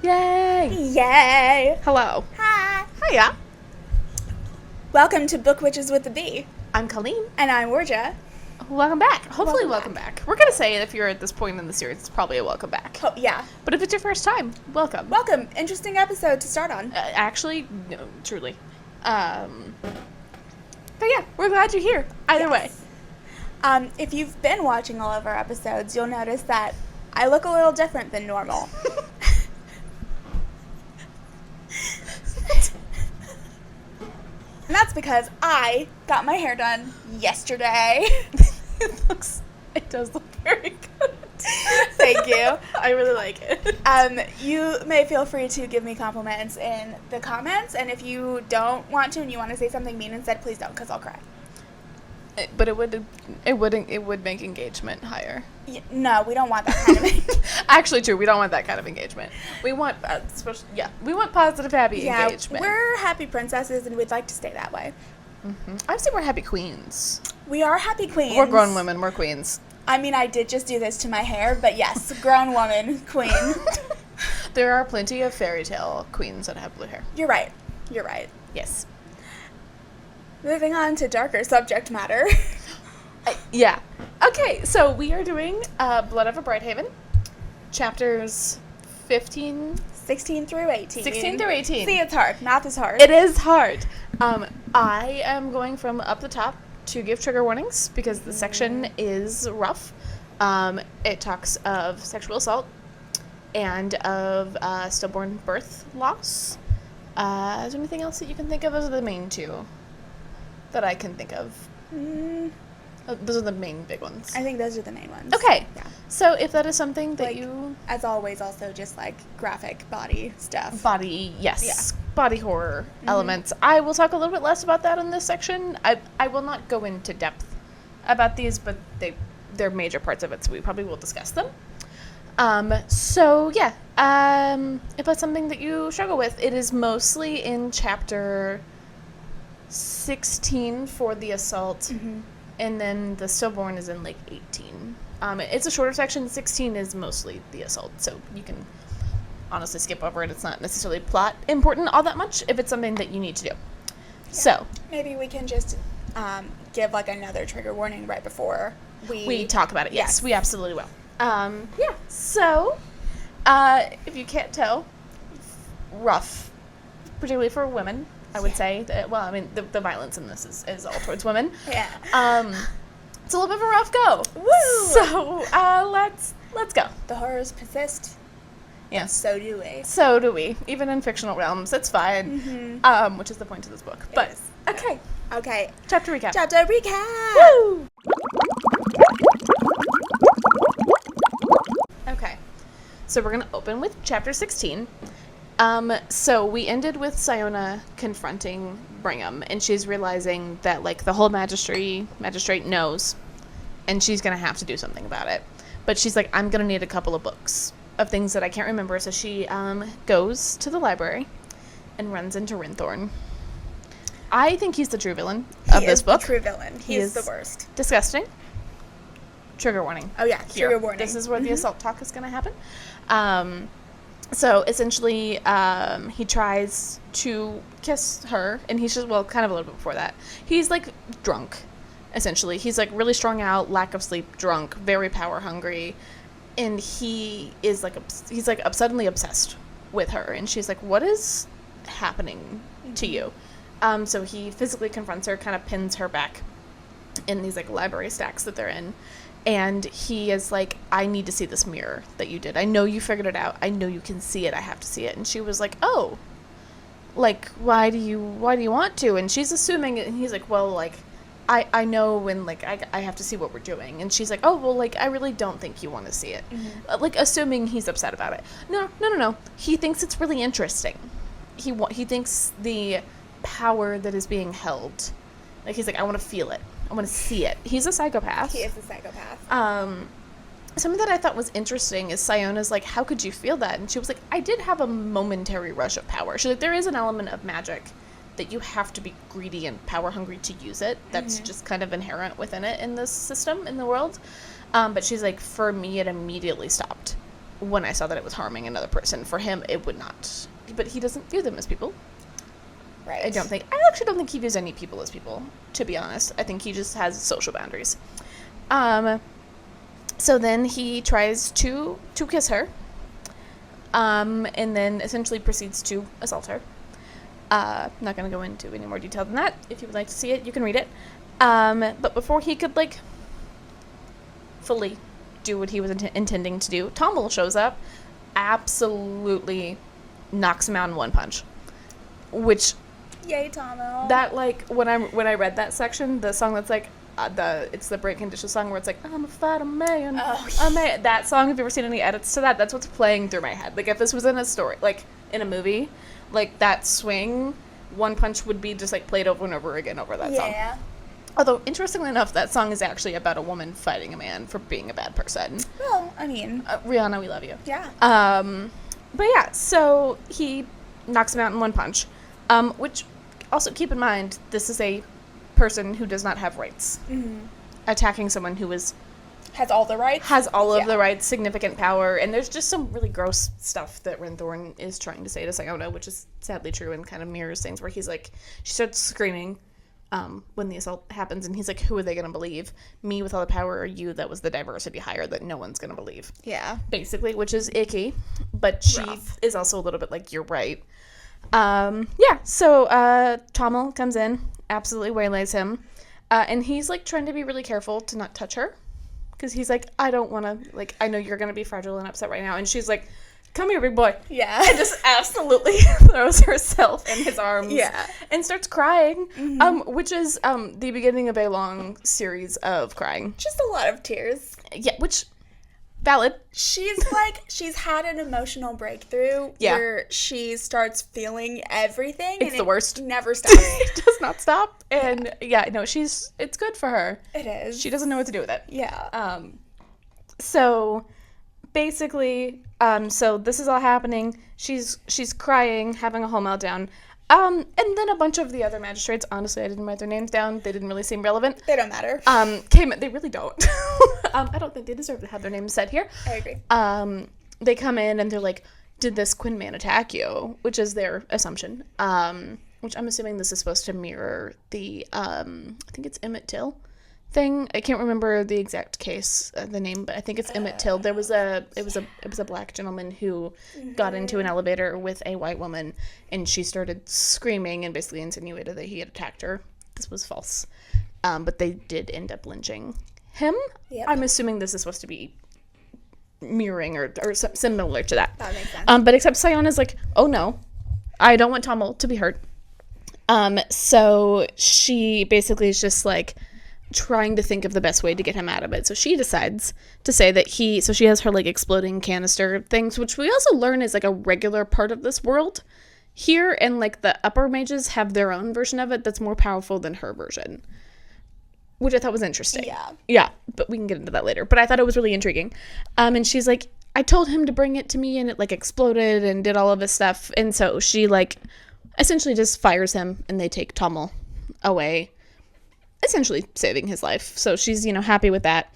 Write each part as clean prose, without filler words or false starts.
Yay! Yay! Hello. Hi! Hiya. Welcome to Book Witches with the B. I'm Colleen. And I'm Warja. Welcome back. Hopefully Welcome welcome back. We're going to say if you're at this point in the series, it's probably a welcome back. Oh, yeah. But if it's your first time, welcome. Welcome. Interesting episode to start on. Actually, no, truly. But yeah, we're glad you're here. Either way. If you've been watching all of our episodes, you'll notice that I look a little different than normal. And that's because I got my hair done yesterday. It does look very good. Thank you. I really like it. You may feel free to give me compliments in the comments, and if you don't want to and you want to say something mean instead, please don't, because I'll cry. But it would make engagement higher. No, we don't want that kind of Actually, true. We don't want that kind of engagement. We want, we want positive, happy engagement. We're happy princesses, and we'd like to stay that way. Mm-hmm. I would say we're happy queens. We are happy queens. We're grown women. We're queens. I mean, I did just do this to my hair, but yes, grown woman, queen. There are plenty of fairy tale queens that have blue hair. You're right. You're right. Yes. Moving on to darker subject matter. Yeah. Okay, so we are doing Blood of a Brighthaven, chapters 16 through 18. 16 through 18. See, it's hard. Math is hard. It is hard. I am going from up the top to give trigger warnings because the section is rough. It talks of sexual assault and of stillborn birth loss. Is there anything else that you can think of? Those are the main two that I can think of. Those are the main big ones. I think those are the main ones. Okay. Yeah. So if that is something that Like, as always, also just like graphic body stuff. Body, yes. Yeah. Body horror elements. I will talk a little bit less about that in this section. I will not go into depth about these, but they're major parts of it, so we probably will discuss them. So yeah, if that's something that you struggle with, it is mostly in chapter 16 for the assault, and then the stillborn is in like 18. It's a shorter section. 16 is mostly the assault, so you can honestly skip over it. It's not necessarily plot important all that much if it's something that you need to do. Yeah. So maybe we can just give like another trigger warning right before we talk about it. Yes, we absolutely will. Yeah. So if you can't tell, rough, particularly for women. I would say that, well, I mean, the violence in this is all towards women. Yeah. It's a little bit of a rough go. Woo! So, let's go. The horrors persist. Yes. So do we. So do we. Even in fictional realms, it's fine. Which is the point of this book. But, okay. Okay. Chapter recap. Chapter recap! Woo! Okay. So we're going to open with chapter 16. So we ended with Sciona confronting Brigham, and she's realizing that, like, the whole magistrate knows, and she's gonna have to do something about it. But she's like, I'm gonna need a couple of books of things that I can't remember, so she, goes to the library and runs into Rinthorn. I think he's the true villain of this book. He is the true villain. He is the worst. Disgusting. Trigger warning. Oh, yeah, trigger warning. This is where the assault talk is gonna happen. So essentially, he tries to kiss her, and he's just, well, kind of a little bit before that. He's, like, drunk, essentially. He's, like, really strung out, lack of sleep, drunk, very power hungry, and he is, like, he's, like, suddenly obsessed with her, and she's like, what is happening to you? So he physically confronts her, kind of pins her back in these, like, library stacks that they're in. And he is like, I need to see this mirror that you did. I know you figured it out. I know you can see it. I have to see it. And she was like, oh, like, why do you want to? And she's assuming, and he's like, well, like, I know when, like, I have to see what we're doing. And she's like, oh, well, like, I really don't think you want to see it. Like, assuming he's upset about it. No. He thinks it's really interesting. He thinks the power that is being held, like, he's like, I want to feel it. I want to see it. He's a psychopath. He is a psychopath. Something that I thought was interesting is Sciona's like, how could you feel that? And she was like, I did have a momentary rush of power. She's like, there is an element of magic that you have to be greedy and power hungry to use it. That's just kind of inherent within it in this system, in the world. But she's like, for me, it immediately stopped. when I saw that it was harming another person. For him, it would not. But he doesn't view them as people. Right. I actually don't think he views any people as people, to be honest. I think he just has social boundaries. So then he tries to kiss her, and then essentially proceeds to assault her. Not going to go into any more detail than that. If you would like to see it, you can read it. But before he could, like, fully do what he was intending to do, Tommel shows up, absolutely knocks him out in one punch. Which... Yay, Tommel. That, like, when I read that section, the song that's, like, it's the Break Condition song where it's like, I'm a fighter man. That song, have you ever seen any edits to that? That's what's playing through my head. Like, if this was in a story, like, in a movie, like, that swing, one punch would be just, like, played over and over again over that song. Yeah. Although, interestingly enough, that song is actually about a woman fighting a man for being a bad person. Well, I mean. Rihanna, we love you. Yeah. But yeah, so he knocks him out in one punch. Which, also keep in mind, this is a person who does not have rights. Mm-hmm. Attacking someone who has all the rights. Has all of the rights, significant power, and there's just some really gross stuff that Renthorn is trying to say to Sciona, which is sadly true and kind of mirrors things where he's like, she starts screaming when the assault happens, and he's like, who are they going to believe? Me with all the power, or you that was the diversity hire that no one's going to believe? Yeah. Basically, which is icky, but she is also a little bit like, you're right. So Tommel comes in, absolutely waylays him, and he's like trying to be really careful to not touch her, because he's like, I don't want to, like, I know you're going to be fragile and upset right now, and she's like, come here, big boy. Yeah. And just absolutely throws herself in his arms. Yeah. And starts crying, which is the beginning of a long series of crying. Just a lot of tears. Yeah, which... Valid. She's had an emotional breakthrough where she starts feeling everything. It's the worst. Never stops. It does not stop. And it's good for her. It is. She doesn't know what to do with it. Yeah. So basically, so this is all happening. She's crying, having a whole meltdown. And then a bunch of the other magistrates, honestly, I didn't write their names down. They didn't really seem relevant. They don't matter. They really don't. I don't think they deserve to have their names said here. I agree. They come in and they're like, did this Quinn man attack you? Which is their assumption. Which I'm assuming this is supposed to mirror the, I think it's Emmett Till thing. I can't remember the exact case, the name, but I think it's Emmett Till. It was a black gentleman who got into an elevator with a white woman, and she started screaming and basically insinuated that he had attacked her. This was false, but they did end up lynching him. Yep. I'm assuming this is supposed to be mirroring or similar to that. That makes sense. But except Sciona's like, oh no, I don't want Tommel to be hurt. So she basically is just like trying to think of the best way to get him out of it. So she decides to say that she has her like exploding canister things, which we also learn is like a regular part of this world here, and like the upper mages have their own version of it that's more powerful than her version, which I thought was interesting. Yeah, but we can get into that later. But I thought it was really intriguing. And she's like, I told him to bring it to me, and it like exploded and did all of this stuff. And so she like essentially just fires him, and they take Tommel away, essentially saving his life. So she's, happy with that.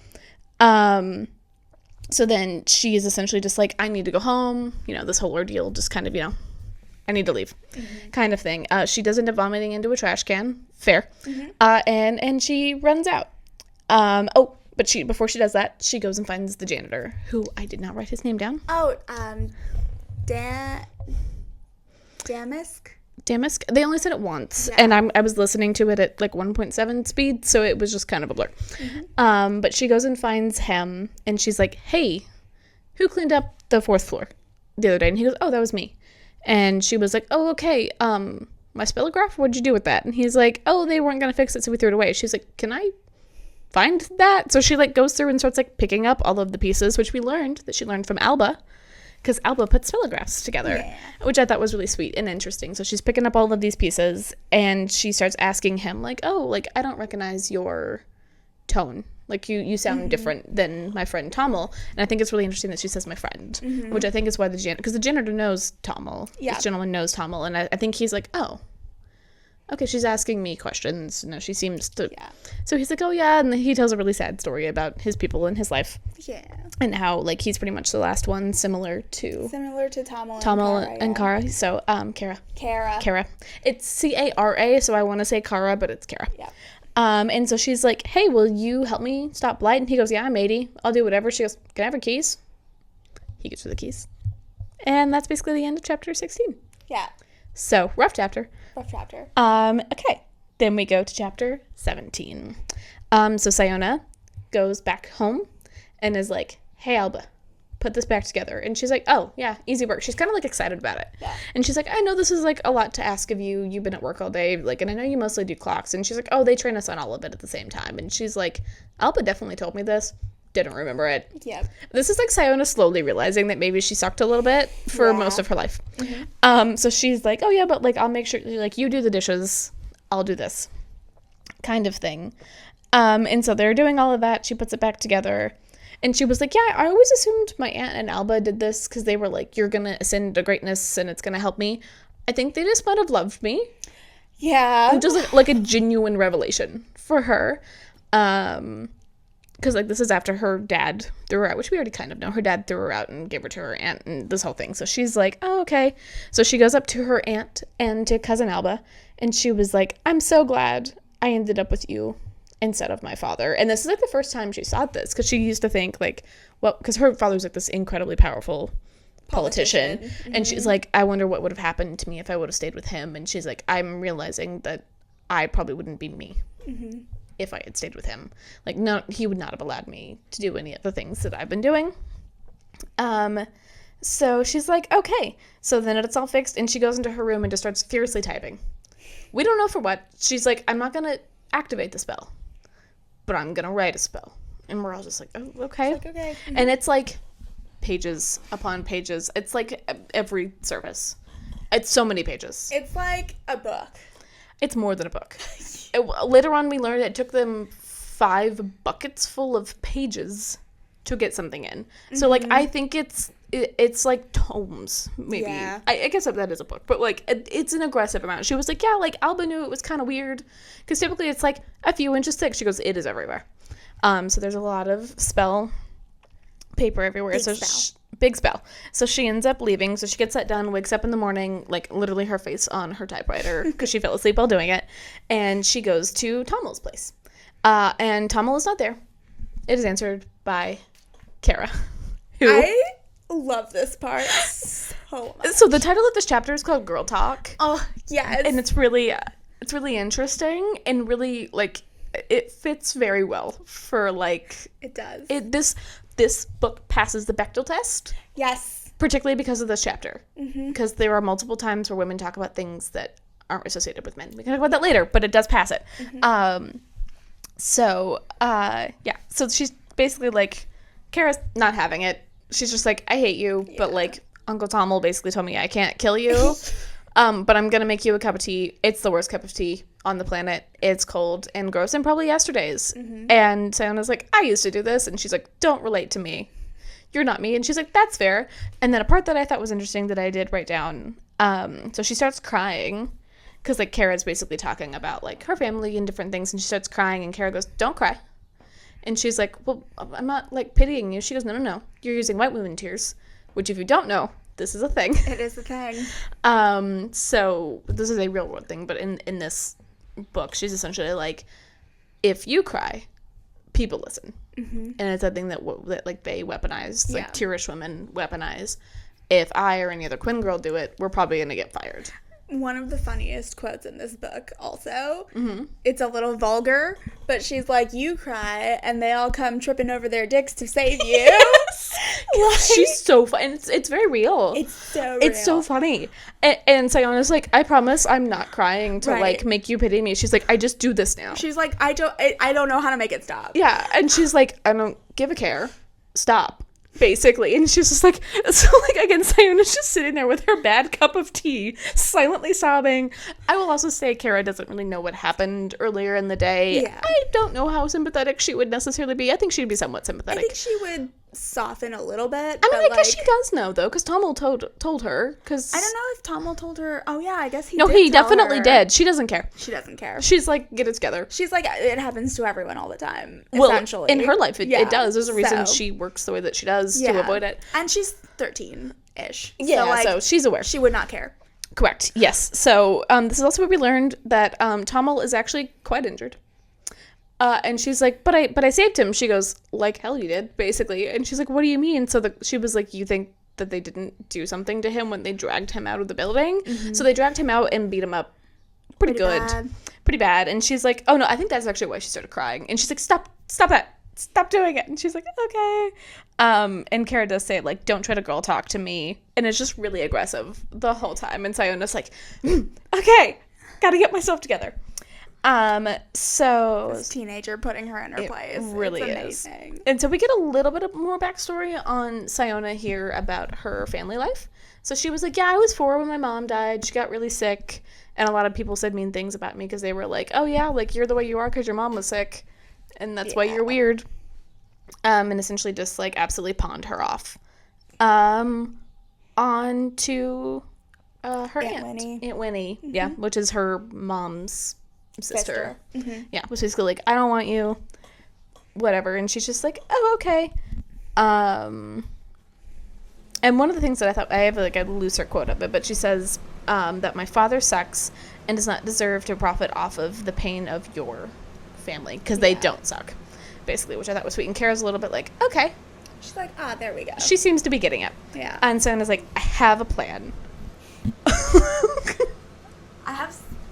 So then she is essentially just like, I need to go home. This whole ordeal just kind of, I need to leave kind of thing. She does end up vomiting into a trash can. Fair. And she runs out. But before she does that, she goes and finds the janitor, who I did not write his name down. Damask. They only said it once, and I was listening to it at like 1.7 speed, so it was just kind of a blur. But she goes and finds him, and she's like, hey, who cleaned up the 4th floor the other day? And he goes, oh, that was me. And she was like, oh, okay, my spellograph, what'd you do with that? And he's like, oh, they weren't going to fix it, so we threw it away. She's like, can I find that? So she like goes through and starts like picking up all of the pieces, which she learned from Alba, because Alba put spelographs together, which I thought was really sweet and interesting. So she's picking up all of these pieces, and she starts asking him, like, oh, like, I don't recognize your tone. Like, you sound different than my friend Tommel. And I think it's really interesting that she says my friend, which I think is why because the janitor knows Tommel. Yeah. This gentleman knows Tommel, and I think he's like, oh, okay, she's asking me questions. No, she seems to. Yeah. So he's like, oh, yeah. And he tells a really sad story about his people and his life. Yeah. And how, like, he's pretty much the last one, similar to Tommel and Kara. So, Kara. Kara. It's Cara, so I want to say Kara, but it's Kara. Yeah. And so she's like, hey, will you help me stop blight? And he goes, yeah, I'm 80. I'll do whatever. She goes, can I have her keys? He gives her the keys. And that's basically the end of chapter 16. Yeah. So, rough chapter. Okay. Then we go to chapter 17. So Sciona goes back home and is like, hey, Alba, put this back together. And she's like, oh, yeah, easy work. She's kind of, like, excited about it. Yeah. And she's like, I know this is, like, a lot to ask of you. You've been at work all day. Like, and I know you mostly do clocks. And she's like, oh, they train us on all of it at the same time. And she's like, Alba definitely told me this. Didn't remember it. Yeah. This is like Sciona slowly realizing that maybe she sucked a little bit for most of her life. Mm-hmm. So she's like, oh yeah, but like I'll make sure like you do the dishes, I'll do this kind of thing. And so they're doing all of that. She puts it back together. And she was like, yeah, I always assumed my aunt and Alba did this because they were like, you're going to ascend to greatness and it's going to help me. I think they just might have loved me. Yeah. Just like a genuine revelation for her. Because, like, this is after her dad threw her out, which we already kind of know. Her dad threw her out and gave her to her aunt and this whole thing. So she's like, oh, okay. So she goes up to her aunt and to Cousin Alba, and she was like, I'm so glad I ended up with you instead of my father. And this is, like, the first time she saw this, because she used to think, like, well, because her father's, like, this incredibly powerful politician. Mm-hmm. And she's like, I wonder what would have happened to me if I would have stayed with him. And she's like, I'm realizing that I probably wouldn't be me. Mm-hmm. If I had stayed with him. Like, no, he would not have allowed me to do any of the things that I've been doing. So she's like, okay. So then it's all fixed, and she goes into her room and just starts furiously typing. We don't know for what. She's like, I'm not going to activate the spell, but I'm going to write a spell. And we're all just like, oh, okay. It's like, okay. Mm-hmm. And it's like pages upon pages. It's like every service. It's so many pages. It's like a book. It's more than a book. Later on, we learned it took them 5 buckets full of pages to get something in. Mm-hmm. So, like, I think it's like tomes, maybe. Yeah. I guess that is a book, but, like, it's an aggressive amount. She was like, yeah, like, Alba knew it was kind of weird, because typically it's, like, a few inches thick. She goes, it is everywhere. So there's a lot of spell paper everywhere. Big spell. So she ends up leaving. So she gets that done, wakes up in the morning, like literally her face on her typewriter because she fell asleep while doing it. And she goes to Tommel's place. And Tommel is not there. It is answered by Kara. Who I love this part so much. So the title of this chapter is called Girl Talk. Oh, yes. And it's really interesting and really, like, it fits very well for, like... It does. This book passes the Bechdel test. Yes. Particularly because of this chapter. Because there are multiple times where women talk about things that aren't associated with men. We can talk about that later, but it does pass it. So she's basically like, Kara's not having it. She's just like, I hate you, but, like, Uncle Tommel basically told me I can't kill you. But I'm going to make you a cup of tea. It's the worst cup of tea on the planet. It's cold and gross and probably yesterday's. And Siona's like, I used to do this. And she's like, don't relate to me. You're not me. And she's like, that's fair. And then a part that I thought was interesting that I did write down. So she starts crying because, like, Kara's basically talking about, like, her family and different things. And she starts crying and Kara goes, don't cry. And she's like, well, I'm not, like, pitying you. She goes, no. You're using white women tears, which if you don't know, this is a thing. It is a thing. So this is a real world thing, but in this book, she's essentially like, if you cry, people listen. And it's a thing that like they weaponize, like Tirish women weaponize. If I or any other Quinn girl do it, we're probably going to get fired. One of the funniest quotes in this book also, it's a little vulgar, but she's like, you cry, and they all come tripping over their dicks to save you. Yes! Like, she's so fun. It's very real. It's so real. It's so funny. And Siona's like, I promise I'm not crying to, like, make you pity me. She's like, I just do this now. She's like, I don't know how to make it stop. Yeah, and she's like, I don't give a care. Stop. Basically. And she's just like, so, like, again, Siona's just sitting there with her bad cup of tea, silently sobbing. I will also say Kara doesn't really know what happened earlier in the day. Yeah. I don't know how sympathetic she would necessarily be. I think she'd be somewhat sympathetic. I think she would soften a little bit. I mean, but, I guess she does know, though, because Tommel told her. Cause I don't know if Tommel told her. Oh, yeah, I guess he no, did he tell definitely her. did. She doesn't care. She doesn't care. She's like, get it together. She's like, it happens to everyone all the time, Well, essentially. in her life, it does. There's a reason so- she works the way that she does to avoid it. And she's 13-ish. Yeah, so she's aware. She would not care. Correct. Yes. So this is also where we learned that Tommel is actually quite injured. And she's like, but I saved him. She goes, like hell you did, basically. And she's like, what do you mean? So she was like, you think that they didn't do something to him when they dragged him out of the building? Mm-hmm. So they dragged him out and beat him up pretty good. Pretty bad. And she's like, oh no, I think that's actually why she started crying. And she's like, stop that. Stop doing it. And she's like, okay. And Kara does say, like, don't try to girl talk to me. And it's just really aggressive the whole time. And Sciona's like, okay, gotta get myself together. So This teenager putting her in her place. Really it's is. And so we get a little bit of more backstory on Sciona here about her family life. So she was like, yeah, I was 4 when my mom died. She got really sick. And a lot of people said mean things about me because they were like, oh yeah, like you're the way you are because your mom was sick. And that's why you're weird. And essentially just like absolutely pawned her off. On to her aunt Winnie. Mm-hmm. Yeah, which is her mom's sister. Mm-hmm. Yeah, which is basically like, I don't want you, whatever. And she's just like, oh, okay. And one of the things that I thought, I have like a looser quote of it, but she says that my father sucks and does not deserve to profit off of the pain of your family because they don't suck, basically, which I thought was sweet. And Kara's a little bit like, okay. She's like, there we go. She seems to be getting it. Yeah. And Siona's like, I have a plan.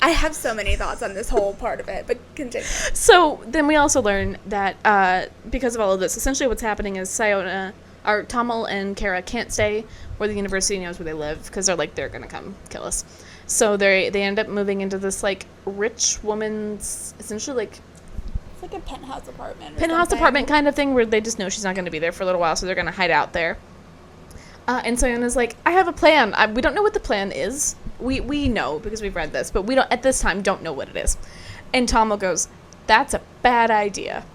I have so many thoughts on this whole part of it, but continue. So then we also learn that because of all of this, essentially what's happening is Tommel and Kara can't stay where the university knows where they live because they're gonna come kill us. So they end up moving into this like rich woman's essentially like it's like a penthouse apartment. Apartment kind of thing where they just know she's not gonna be there for a little while, so they're gonna hide out there. And Siona's like, I have a plan. We don't know what the plan is. We know because we've read this, but we don't at this time don't know what it is. And Tommel goes, that's a bad idea.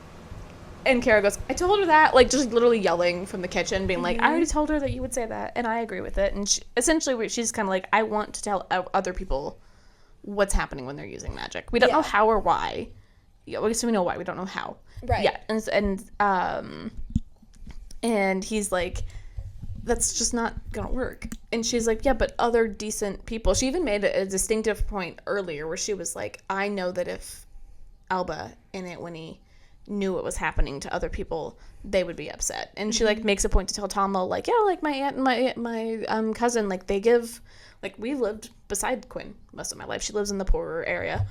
And Kara goes, I told her that, like just literally yelling from the kitchen, being like, I already told her that you would say that, and I agree with it. And she's kind of like, I want to tell other people what's happening when they're using magic. We don't know how or why. Yeah, we know why. We don't know how. Right. Yeah. And he's like, that's just not gonna work. And she's like, yeah, but other decent people. She even made a distinctive point earlier where she was like, I know that if Alba and Aunt Winnie knew what was happening to other people, they would be upset. And she like makes a point to tell Tommel like, yeah, like my aunt and my cousin, like they give, like we've lived beside Quinn most of my life. She lives in the poorer area.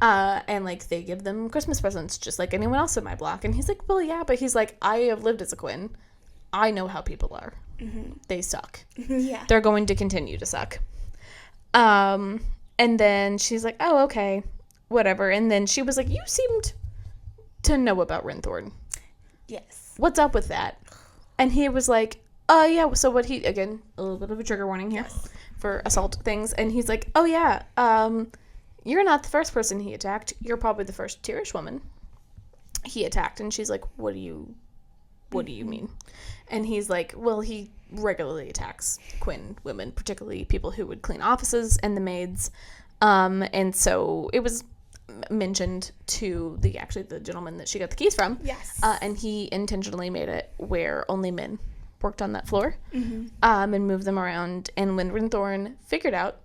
And like they give them Christmas presents just like anyone else in my block. And he's like, well, yeah, but he's like, I have lived as a Quinn. I know how people are. Mm-hmm. They suck. Yeah. They're going to continue to suck. And then she's like, oh, okay, whatever. And then she was like, you seemed to know about Rinthorn. Yes. What's up with that? And he was like, yeah, so what he, again, a little bit of a trigger warning here for assault things. And he's like, oh, yeah, you're not the first person he attacked. You're probably the first Tirish woman he attacked. And she's like, what do you mean? And he's like, well, he regularly attacks Quinn women, particularly people who would clean offices and the maids. And so it was mentioned to the gentleman that she got the keys from. Yes. And he intentionally made it where only men worked on that floor. Mm-hmm. And moved them around. And when Rinthorn figured out,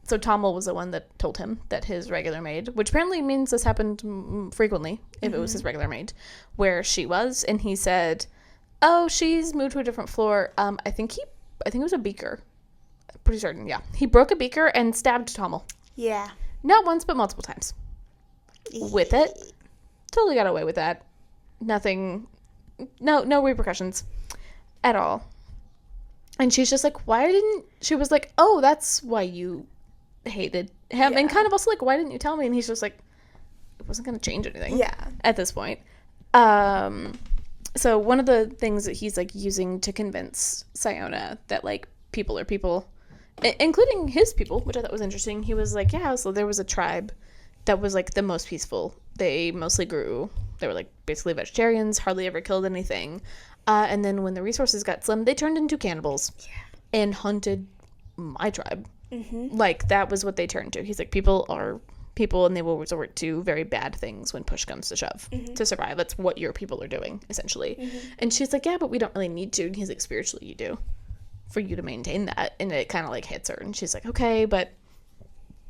so Tommel was the one that told him that his regular maid, which apparently means this happened frequently if it was his regular maid, where she was, and he said, oh, she's moved to a different floor. I think it was a beaker. Pretty certain, yeah. He broke a beaker and stabbed Tommel. Yeah. Not once, but multiple times. With it. Totally got away with that. Nothing. No repercussions at all. And she's just like, she was like, oh, that's why you hated him. Yeah. And kind of also like, why didn't you tell me? And he's just like, it wasn't going to change anything. Yeah. At this point. So one of the things that he's like using to convince Sciona that like people are people, including his people, which I thought was interesting. He was like, yeah, so there was a tribe that was like the most peaceful. They mostly grew They were, like, basically vegetarians, hardly ever killed anything. And then when the resources got slim, they turned into cannibals and hunted my tribe. Like, that was what they turned to. He's like, people are people, and they will resort to very bad things when push comes to shove to survive. That's what your people are doing, essentially. And she's like, yeah, but we don't really need to. And he's like, spiritually you do, for you to maintain that. And it kind of, like, hits her. And she's like, okay, but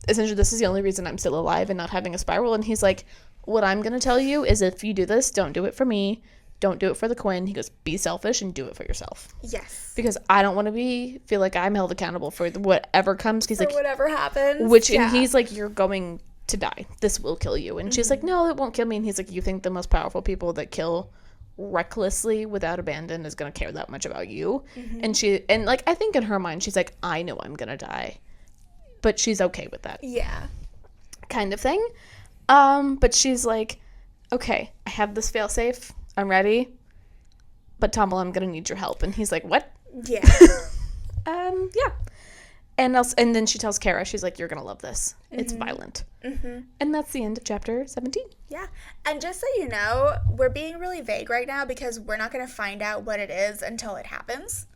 essentially this is the only reason I'm still alive and not having a spiral. And he's like, what I'm going to tell you is if you do this, don't do it for me. Don't do it for the Quinn. He goes, be selfish and do it for yourself. Yes. Because I don't want to feel like I'm held accountable for whatever comes. He's like, whatever happens. And he's like, you're going to die. This will kill you. And she's like, no, it won't kill me. And he's like, you think the most powerful people that kill recklessly without abandon is going to care that much about you? And like, I think in her mind, she's like, I know I'm going to die. But she's okay with that. Yeah. Kind of thing. But she's like, okay, I have this failsafe. I'm ready, but Tommel, I'm gonna need your help. And he's like, what? Yeah. Yeah. And then she tells Kara, she's like, you're gonna love this. It's violent. And that's the end of chapter 17. Yeah. And just so you know, we're being really vague right now because we're not gonna find out what it is until it happens.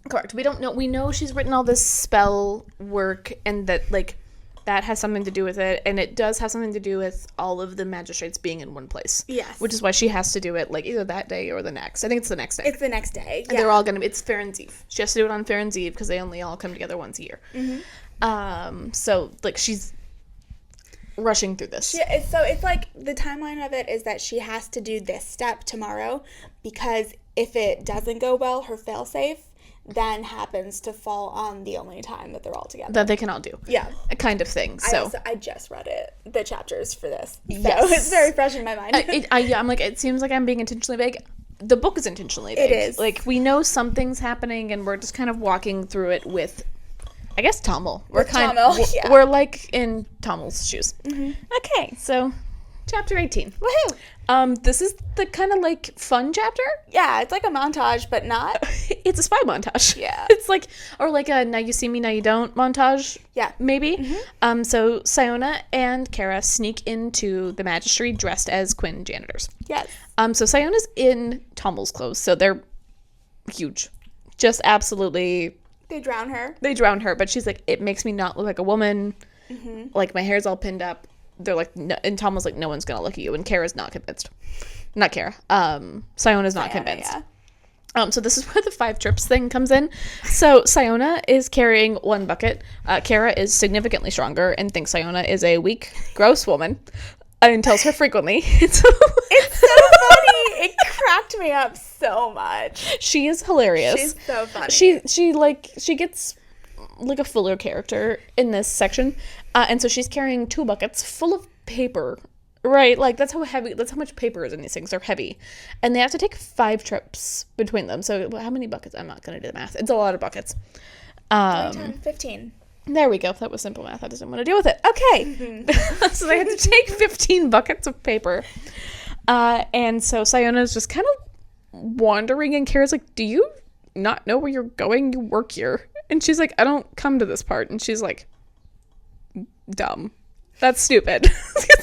Correct. We don't know. We know she's written all this spell work, and that, like, that has something to do with it, and it does have something to do with all of the magistrates being in one place. Yes. Which is why she has to do it, like, either that day or the next. I think it's the next day. It's the next day, And they're all gonna be, it's Farron's Eve. She has to do it on Farron's Eve because they only all come together once a year. So, like, she's rushing through this. So it's like, the timeline of it is that she has to do this step tomorrow, because if it doesn't go well, her failsafe then happens to fall on the only time that they're all together. That they can all do. Yeah. A kind of thing. So I just read the chapters for this. So yes. It's very fresh in my mind. I'm like, it seems like I'm being intentionally vague. The book is intentionally vague. It is. Like, we know something's happening, and we're just kind of walking through it with, I guess, Tommel. We're like in Tommel's shoes. Okay, so chapter 18. Woohoo! This is the kind of, like, fun chapter. Yeah, it's like a montage, but not. It's a spy montage. Yeah. It's like, or like a now you see me, now you don't montage. Yeah. Maybe. So Sciona and Kara sneak into the Mgistry dressed as Quinn janitors. Yes. So Siona's in Tommel's clothes, so they're huge. Just absolutely. They drown her, but she's like, it makes me not look like a woman. Like, my hair's all pinned up. They're like, no, and Tommel's like, no one's gonna look at you, and Kara's not convinced. Not Kara. Siona's not convinced. Yeah. So this is where the 5 trips thing comes in. So Sciona is carrying 1 bucket. Kara is significantly stronger and thinks Sciona is a weak, gross woman, and tells her frequently. It's so funny. It cracked me up so much. She is hilarious. She's so funny. She gets like a fuller character in this section, and so she's carrying 2 buckets full of paper. Right, like, that's how much paper is in these things. They're heavy. And they have to take 5 trips between them. So how many buckets? I'm not going to do the math. It's a lot of buckets. 15. There we go. That was simple math. I just didn't want to deal with it. Okay. So they have to take 15 buckets of paper. And so Siona's just kind of wandering, and Kara's like, do you not know where you're going? You work here. And she's like, I don't come to this part. And she's like, dumb. That's stupid.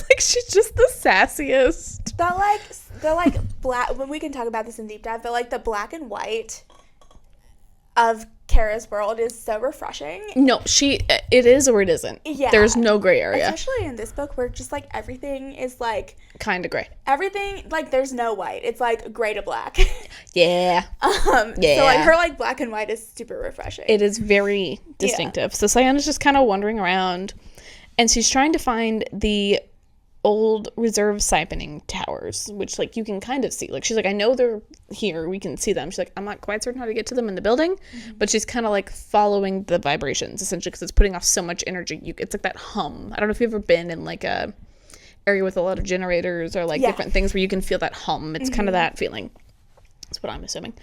Like, she's just the sassiest. The like black, when we can talk about this in deep dive, but like the black and white of Kara's world is so refreshing. No, it is or it isn't. Yeah. There's no gray area. Especially in this book where just like everything is like kind of gray. Everything, like, there's no white. It's like gray to black. Yeah. Yeah. So like her like black and white is super refreshing. It is very distinctive. Yeah. So Siona's just kind of wandering around, and she's trying to find the old reserve siphoning towers, which, like, you can kind of see. Like, she's like, I know they're here. We can see them. She's like, I'm not quite certain how to get to them in the building, but she's kind of, like, following the vibrations, essentially, because it's putting off so much energy. It's like that hum. I don't know if you've ever been in, like, a area with a lot of generators or, like, different things where you can feel that hum. It's kind of that feeling. That's what I'm assuming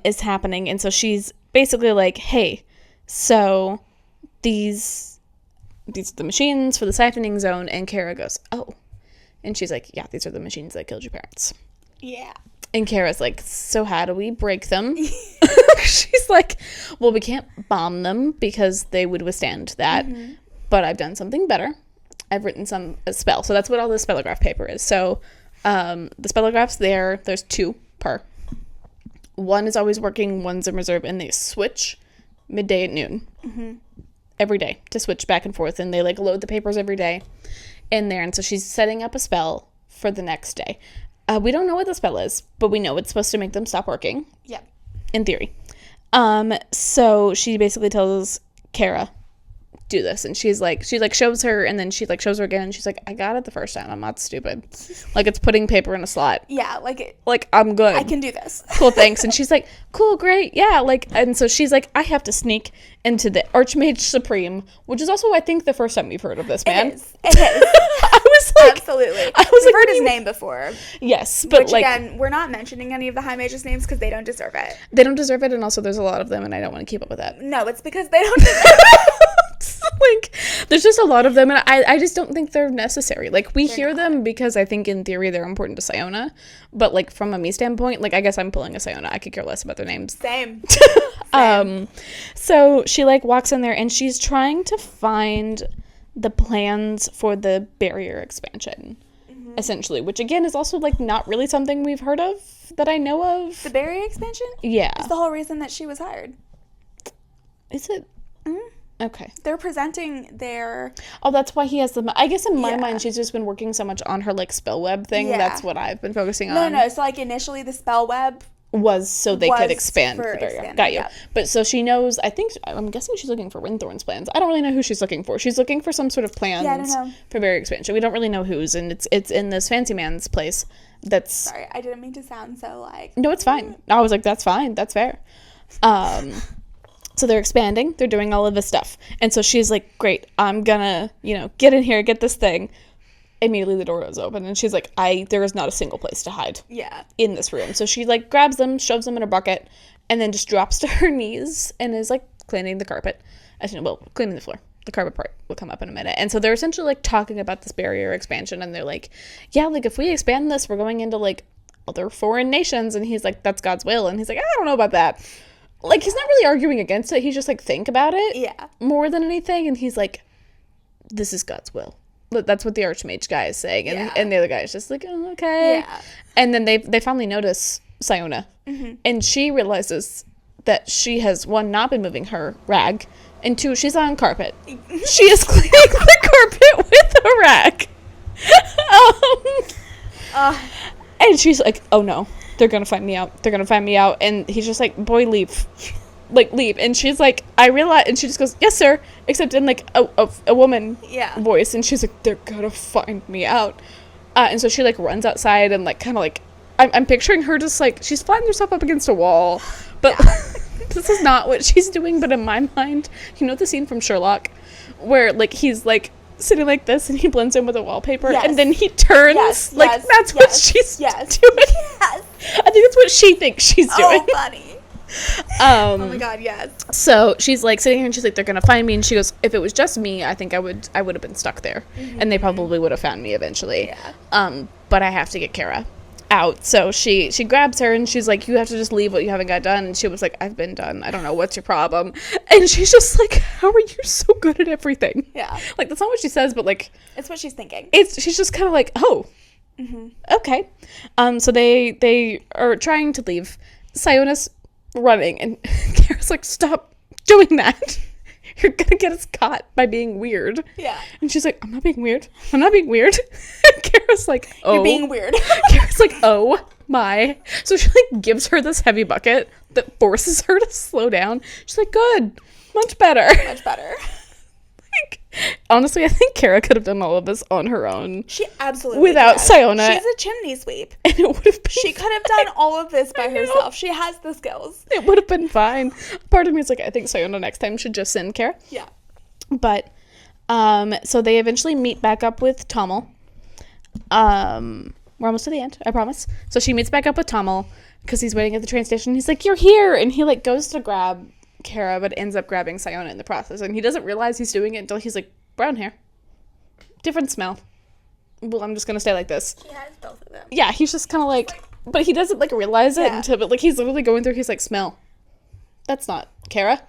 is happening. And so she's basically like, hey, so these are the machines for the siphoning zone. And Kara goes, oh. And she's like, yeah, these are the machines that killed your parents. Yeah. And Kara's like, so how do we break them? She's like, well, we can't bomb them because they would withstand that. But I've done something better. I've written a spell. So that's what all this spellograph paper is. So The speleographs, there's 2 per. One is always working, one's in reserve, and they switch midday at noon. Every day to switch back and forth, and they like load the papers every day in there. And so she's setting up a spell for the next day. We don't know what the spell is, but we know it's supposed to make them stop working. Yep. In theory. So she basically tells Kara, do this, and she shows her, and then she like shows her again, and she's like, I got it the first time, I'm not stupid. Like, it's putting paper in a slot. Yeah, like I'm good, I can do this. Cool, thanks. And she's like, cool, great, yeah, like, and so she's like, I have to sneak into the Archmage Supreme, which is also, I think, the first time we've heard of this man. It is. I was like, absolutely, I was we've like, heard his name before. Yes, but which, like, again, we're not mentioning any of the high mages names because they don't deserve it. They don't deserve it, and also there's a lot of them, and I don't want to keep up with that. No, it's because they don't deserve it. Like, there's just a lot of them, and I just don't think they're necessary. Like, we They're hear not. them because I think in theory they're important to Sciona, but like from a me standpoint, like, I guess I'm pulling a Sciona. I could care less about their names. Same. So she like walks in there, and she's trying to find the plans for the barrier expansion, essentially, which again is also like not really something we've heard of that I know of. The barrier expansion? Yeah. It's the whole reason that she was hired. Is it? Okay. They're presenting their... Oh, that's why he has the... I guess in my Yeah. mind, she's just been working so much on her, like, spell web thing. Yeah. That's what I've been focusing on. No. So, like, initially the spell web... Was so they could Was expand the for barrier. expanding, Got you. yeah. But so she knows... I'm guessing she's looking for Windthorn's plans. I don't really know who she's looking for. She's looking for some sort of plans Yeah, I don't know. for barrier expansion. We don't really know whose, and it's in this fancy man's place that's... Sorry, I didn't mean to sound so, like... No, it's fine. I was like, that's fine. That's fair. So they're expanding. They're doing all of this stuff. And so she's like, great, I'm gonna, get in here, get this thing. Immediately the door is open. And she's like, there is not a single place to hide Yeah. in this room. So she, like, grabs them, shoves them in a bucket, and then just drops to her knees and is, like, cleaning the carpet. Cleaning the floor. The carpet part will come up in a minute. And so they're essentially, like, talking about this barrier expansion. And they're like, yeah, like, if we expand this, we're going into, like, other foreign nations. And he's like, that's God's will. And he's like, I don't know about that. Like, he's not really arguing against it. He's just like, think about it. Yeah. More than anything. And he's like, this is God's will. That's what the Archmage guy is saying. And, Yeah. and the other guy is just like, oh, okay. Yeah. And then they finally notice Sciona. And she realizes that she has, 1, not been moving her rag, and 2, she's on carpet. She is cleaning the carpet with a rag. And she's like, oh no, they're gonna find me out. They're gonna find me out. And he's just like, boy, leave. Like, leave. And she's like, I realize, and she just goes, yes, sir, except in like a woman Yeah. voice. And she's like, they're gonna find me out. And so she like runs outside and like kind of like, I'm picturing her just like, she's flattening herself up against a wall. But this is not what she's doing. But in my mind, the scene from Sherlock where like he's like sitting like this and he blends in with the wallpaper, Yes. and then he turns. Yes, like, yes, that's what she's doing. Yes. I think that's what she thinks she's doing. Oh, funny. Oh my god, yes. So she's like sitting here and she's like, they're gonna find me. And she goes, if it was just me, I think I would have been stuck there, and they probably would have found me eventually. Yeah. But I have to get Kara out. So she grabs her and she's like, you have to just leave what you haven't got done. And she was like, I've been done. I don't know, what's your problem? And she's just like, how are you so good at everything? Yeah. Like, that's not what she says, but like, It's what she's thinking. she's just kind of like, oh, okay. So they are trying to leave. Siona's running, and Kara's like, stop doing that. You're gonna get us caught by being weird. Yeah. And she's like, I'm not being weird. I'm not being weird. And Kara's like, oh. You're being weird. Kara's like, oh my. So she like gives her this heavy bucket that forces her to slow down. She's like, good. Much better. Much better. Like, honestly, I think Kara could have done all of this on her own. She absolutely Without could have. Sciona. She's a chimney sweep. And it would have been She could have done all of this by I know. herself. She has the skills. It would have been fine. Part of me is like, I think Sciona next time should just send Kara. Yeah. But, so they eventually meet back up with Tommel. We're almost to the end, I promise. So she meets back up with Tommel because he's waiting at the train station. He's like, you're here. And he like goes to grab Kara, but ends up grabbing Sciona in the process. And he doesn't realize he's doing it until he's like, brown hair. Different smell. Well, I'm just going to stay like this. He has both of them. Yeah, he's just kind of like, but he doesn't like realize it Yeah. until, but like he's literally going through, he's like, smell. That's not Kara.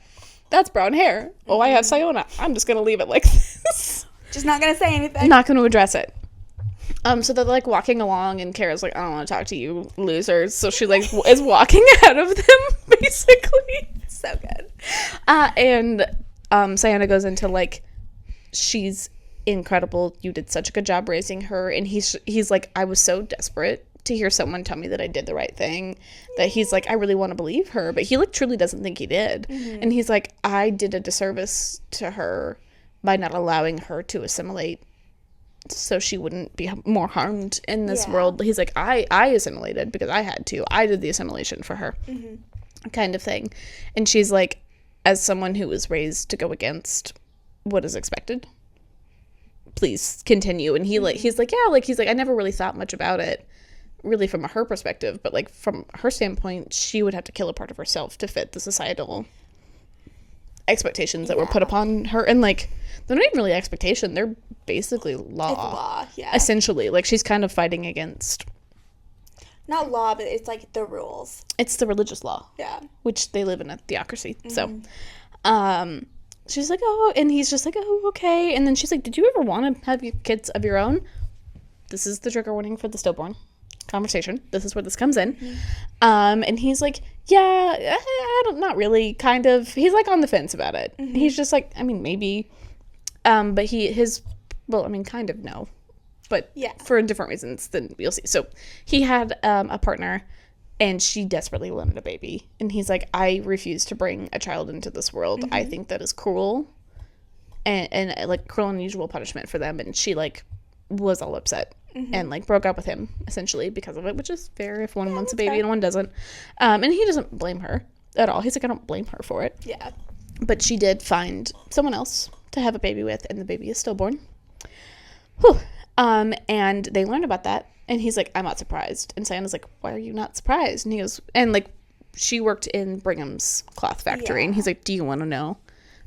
That's brown hair. Oh, I have Sciona. I'm just going to leave it like this. Just not gonna say anything. Not going to address it. So they're, like, walking along, and Kara's like, I don't want to talk to you losers. So she, like, is walking out of them, basically. So good. And Sciona goes into, like, she's incredible. You did such a good job raising her. And he's like, I was so desperate to hear someone tell me that I did the right thing, that he's like, I really want to believe her. But he, like, truly doesn't think he did. Mm-hmm. And he's like, I did a disservice to her by not allowing her to assimilate so she wouldn't be more harmed in this world. He's like, I assimilated because I had to. I did the assimilation for her, kind of thing. And she's like, as someone who was raised to go against what is expected, please continue. And he's like, I never really thought much about it, really from her perspective, but, like, from her standpoint, she would have to kill a part of herself to fit the societal expectations that were put upon her. And, like, they're not even really expectation, they're basically law. It's law, yeah. Essentially. Like, she's kind of fighting against, not law, but it's like the rules. It's the religious law. Yeah. Which they live in a theocracy. So she's like, oh, and he's just like, oh, okay. And then she's like, did you ever want to have kids of your own? This is the trigger warning for the stillborn conversation. This is where this comes in. And he's like, yeah, not really, kind of. He's, like, on the fence about it. He's just like, I mean, maybe. But kind of no. But for different reasons than you'll see. So he had a partner, and she desperately wanted a baby. And he's like, I refuse to bring a child into this world. I think that is cruel and like, cruel and unusual punishment for them. And she, like, was all upset and, like, broke up with him, essentially, because of it, which is fair if one wants a baby and one doesn't. And he doesn't blame her at all. He's like, I don't blame her for it. Yeah. But she did find someone else to have a baby with, and the baby is stillborn. Whew. And they learned about that, and he's like, I'm not surprised. And Siona's like, why are you not surprised? And he goes, and, like, she worked in Brigham's cloth factory, and he's like, do you want to know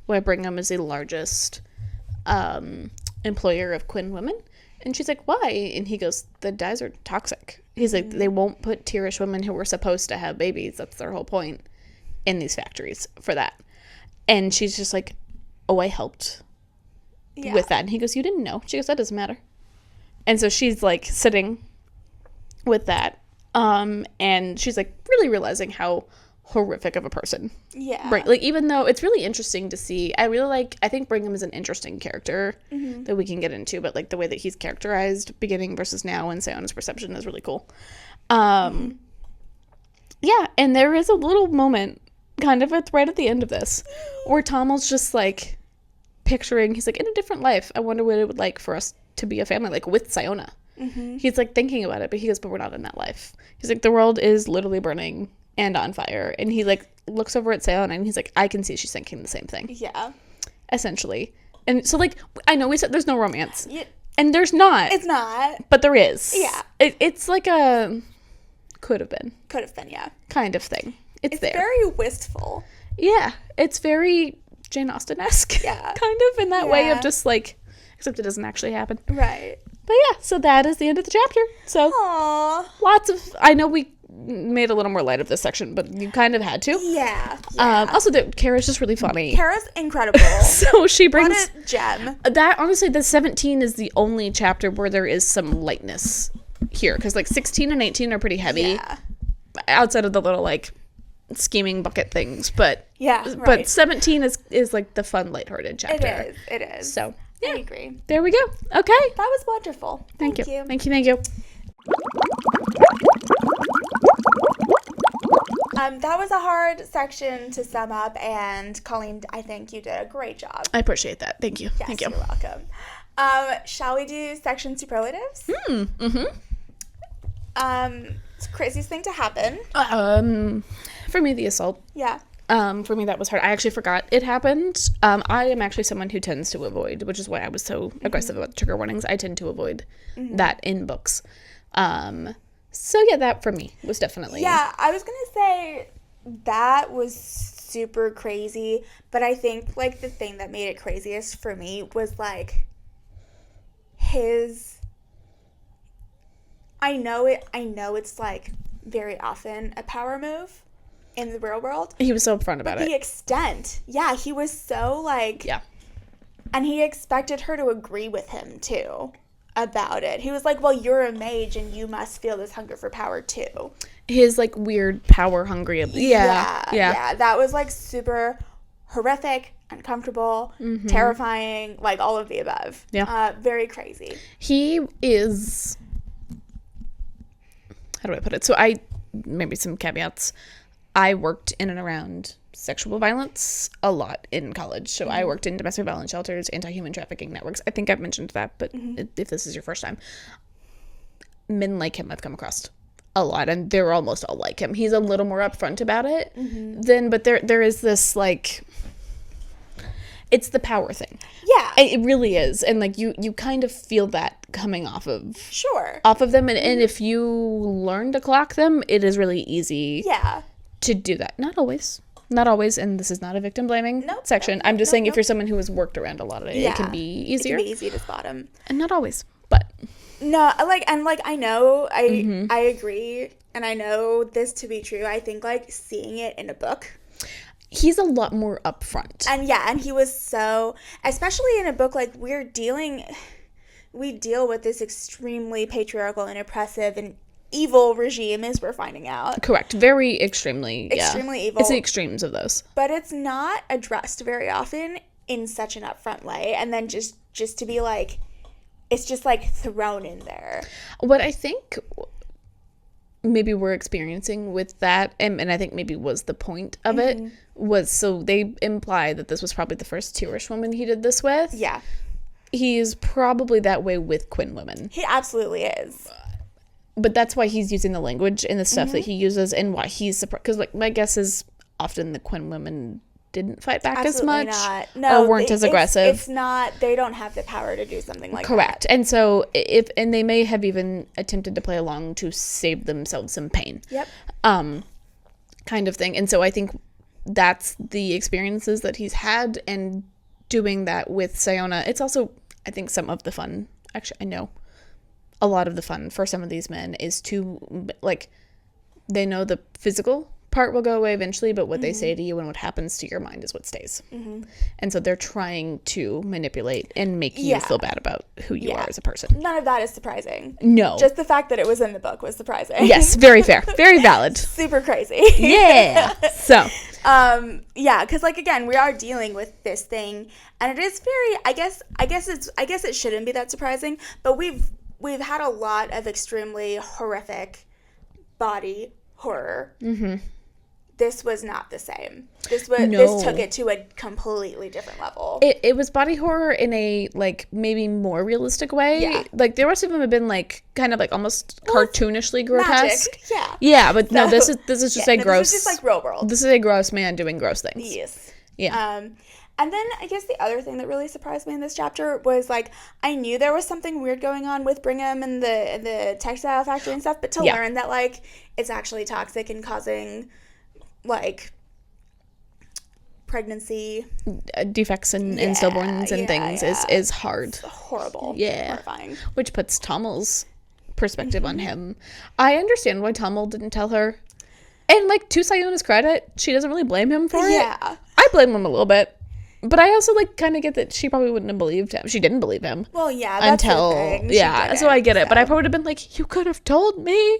why Brigham is the largest employer of Quinn women? And she's like, why? And he goes, the dyes are toxic. He's like, they won't put Tirish women who were supposed to have babies, that's their whole point, in these factories for that. And she's just like, oh, I helped with that. And he goes, you didn't know? She goes, that doesn't matter. And so she's, like, sitting with that. And she's, like, really realizing how horrific of a person. Yeah. Right. Like, even though it's really interesting to see, I think Brigham is an interesting character that we can get into, but, like, the way that he's characterized beginning versus now and Siona's perception is really cool. Yeah. And there is a little moment kind of right at the end of this where Tommel's just, like, picturing, he's like, in a different life, I wonder what it would like for us to be a family, like, with Sciona. He's, like, thinking about it, but he goes, but we're not in that life. He's like, the world is literally burning and on fire. And he, like, looks over at Sciona, and he's like, I can see she's thinking the same thing. Yeah. Essentially. And so, like, I know we said there's no romance. Yeah. And there's not. It's not. But there is. Yeah. It's like a could have been, yeah. Kind of thing. It's there. It's very wistful. Yeah. It's very Jane Austen-esque. Yeah. Kind of in that way of just, like, except it doesn't actually happen. Right. But yeah, so that is the end of the chapter. So lots of, I know we made a little more light of this section, but you kind of had to. Yeah. Also, Kara's just really funny. Kara's incredible. So she brings... What a gem. That, honestly, the 17 is the only chapter where there is some lightness here. Because, like, 16 and 18 are pretty heavy. Yeah. Outside of the little, like, scheming bucket things. But, right. But 17 is, like, the fun, lighthearted chapter. It is. So... Yeah. I agree. There we go. Okay. That was wonderful. Thank you. Thank you. That was a hard section to sum up, and Colleen, I think you did a great job. I appreciate that. Thank you. Yes, Thank you. You're welcome. Shall we do section superlatives? Craziest thing to happen. For me, the assault. Yeah. For me, that was hard. I actually forgot it happened. I am actually someone who tends to avoid, which is why I was so aggressive about the trigger warnings. I tend to avoid that in books. So yeah, that for me was definitely. Yeah, I was gonna say that was super crazy, but I think, like, the thing that made it craziest for me was, like, his. I know it's, like, very often a power move in the real world. He was so upfront about it. The extent. Yeah, he was so, like... Yeah. And he expected her to agree with him, too. about it. He was like, well, you're a mage and you must feel this hunger for power too. His, like, weird power hungry. Yeah. That was, like, super horrific, uncomfortable, terrifying, like, all of the above. Yeah. Very crazy. He is... How do I put it? So maybe some caveats. I worked in and around sexual violence a lot in college. So I worked in domestic violence shelters, anti-human trafficking networks. I think I've mentioned that, but if this is your first time, men like him I've come across a lot, and they're almost all like him. He's a little more upfront about it but there is this, like, it's the power thing. Yeah. It really is. And, like, you kind of feel that coming off of them. And if you learn to clock them, it is really easy to do that. Not always, and this is not a victim blaming section. I'm just saying if you're someone who has worked around a lot of it, it can be easier. It can be easy to spot them. And not always, but... No, I know, I agree, and I know this to be true. I think, like, seeing it in a book... He's a lot more upfront. And he was so... Especially in a book, like, we deal with this extremely patriarchal and oppressive and evil regime, as we're finding out. Correct. Very extremely evil. It's the extremes of those. But it's not addressed very often in such an upfront way. And then just to be like, it's just like thrown in there. What I think maybe we're experiencing with that, and I think maybe was the point of it, was so they imply that this was probably the first Tirish woman he did this with. Yeah. He's probably that way with Quinn women. He absolutely is. But that's why he's using the language and the stuff that he uses, and why he's surprised. Because, like, my guess is often the Quinn women didn't fight back Absolutely as much. No, or weren't as aggressive. It's not, they don't have the power to do something like Correct. that. And so, and they may have even attempted to play along to save themselves some pain. Yep. Kind of thing. And so I think that's the experiences that he's had, and doing that with Sciona. It's also, I think, some of the fun. Actually, I know a lot of the fun for some of these men is to, like, they know the physical part will go away eventually, but what they say to you and what happens to your mind is what stays. And so they're trying to manipulate and make you feel bad about who you are as a person. None of that is surprising. No. Just the fact that it was in the book was surprising. Yes, very fair. Very valid. Super crazy. Yeah. So. Yeah, because, like, again, we are dealing with this thing, and it is very, I guess it shouldn't be that surprising, but we've had a lot of extremely horrific body horror. This was not the same. This took it to a completely different level. It was body horror in a, like, maybe more realistic way. Yeah. Like, the rest of them have been, like, kind of, like, almost cartoonishly grotesque. Magic. Yeah. Yeah, but no, this is just a gross. This is just, like, real world. This is a gross man doing gross things. Yes. Yeah. And then I guess the other thing that really surprised me in this chapter was, like, I knew there was something weird going on with Brigham and the textile factory and stuff, but to learn that, like, it's actually toxic and causing, like, pregnancy defects and stillborns and things is hard. It's horrible. Yeah. Horrifying. Which puts Tommel's perspective on him. I understand why Tommel didn't tell her. And, like, to Sciona's credit, she doesn't really blame him for it. Yeah. I blame him a little bit. But I also, like, kind of get that she probably wouldn't have believed him. She didn't believe him. Well, yeah, that's until, the thing. So I get it. But I probably would have been like, you could have told me.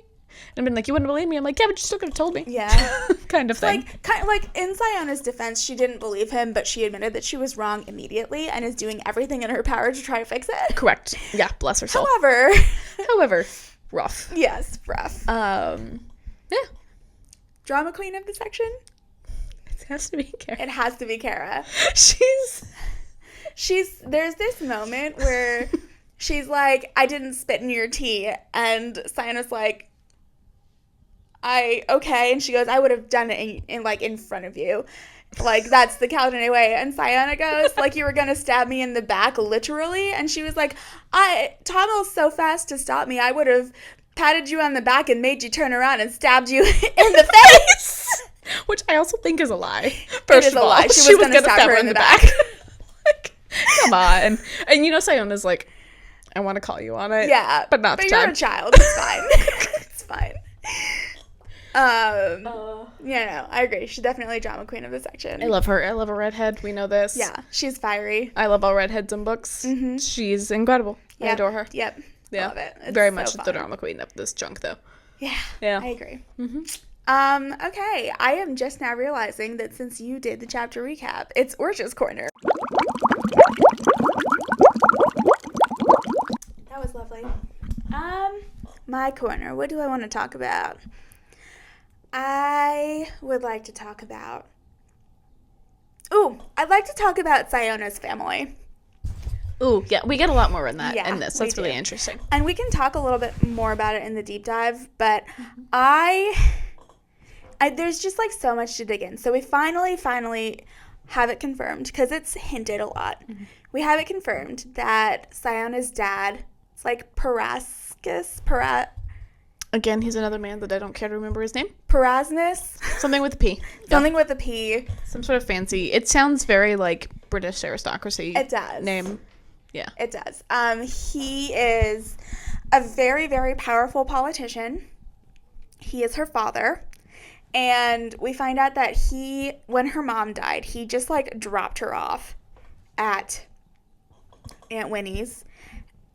And I've been like, you wouldn't believe me. I'm like, yeah, but you still could have told me. Yeah. kind of thing. Like, in Sciona's defense, she didn't believe him, but she admitted that she was wrong immediately and is doing everything in her power to try to fix it. Correct. Yeah, bless her soul. However, rough. Yes, rough. Yeah. Drama queen of the section? It has to be Kara. It has to be Kara. There's this moment where she's like, I didn't spit in your tea, and Sciona's like, okay, and she goes, I would have done it in front of you. Like, that's the Caledonia way. And Sciona goes, like, you were gonna stab me in the back, literally? And she was like, Tommel's so fast to stop me, I would have patted you on the back and made you turn around and stabbed you in the face. Which I also think is a lie. First of all, lie. She was gonna stab her in the back. Like, come on. And you know, Sciona's like, I want to call you on it. Yeah. But not the time. But you're a child. It's fine. It's fine. I agree. She's definitely drama queen of the section. I love her. I love a redhead. We know this. Yeah, she's fiery. I love all redheads in books. Mm-hmm. She's incredible. Yep. I adore her. Yep. Yeah. Love it. It's very so much fun. the drama queen of this chunk, though. Yeah. Yeah. I agree. Mm-hmm. Okay. I am just now realizing that since you did the chapter recap, it's Orch's corner. That was lovely. My corner. What do I want to talk about? I would like to talk about... I'd like to talk about Sciona's family. Ooh, yeah, we get a lot more in that in this. we That's really do. interesting. And we can talk a little bit more about it in the deep dive, but there's just like so much to dig in. So we finally have it confirmed, because it's hinted a lot. Mm-hmm. We have it confirmed that Sciona's dad, it's like Again, he's another man that I don't care to remember his name. Parasmus? Something with a P. Something with a P. Some sort of fancy. It sounds very like British aristocracy. It does. Name. Yeah. It does. He is a very, very powerful politician. He is her father. And we find out that when her mom died, he just like dropped her off at Aunt Winnie's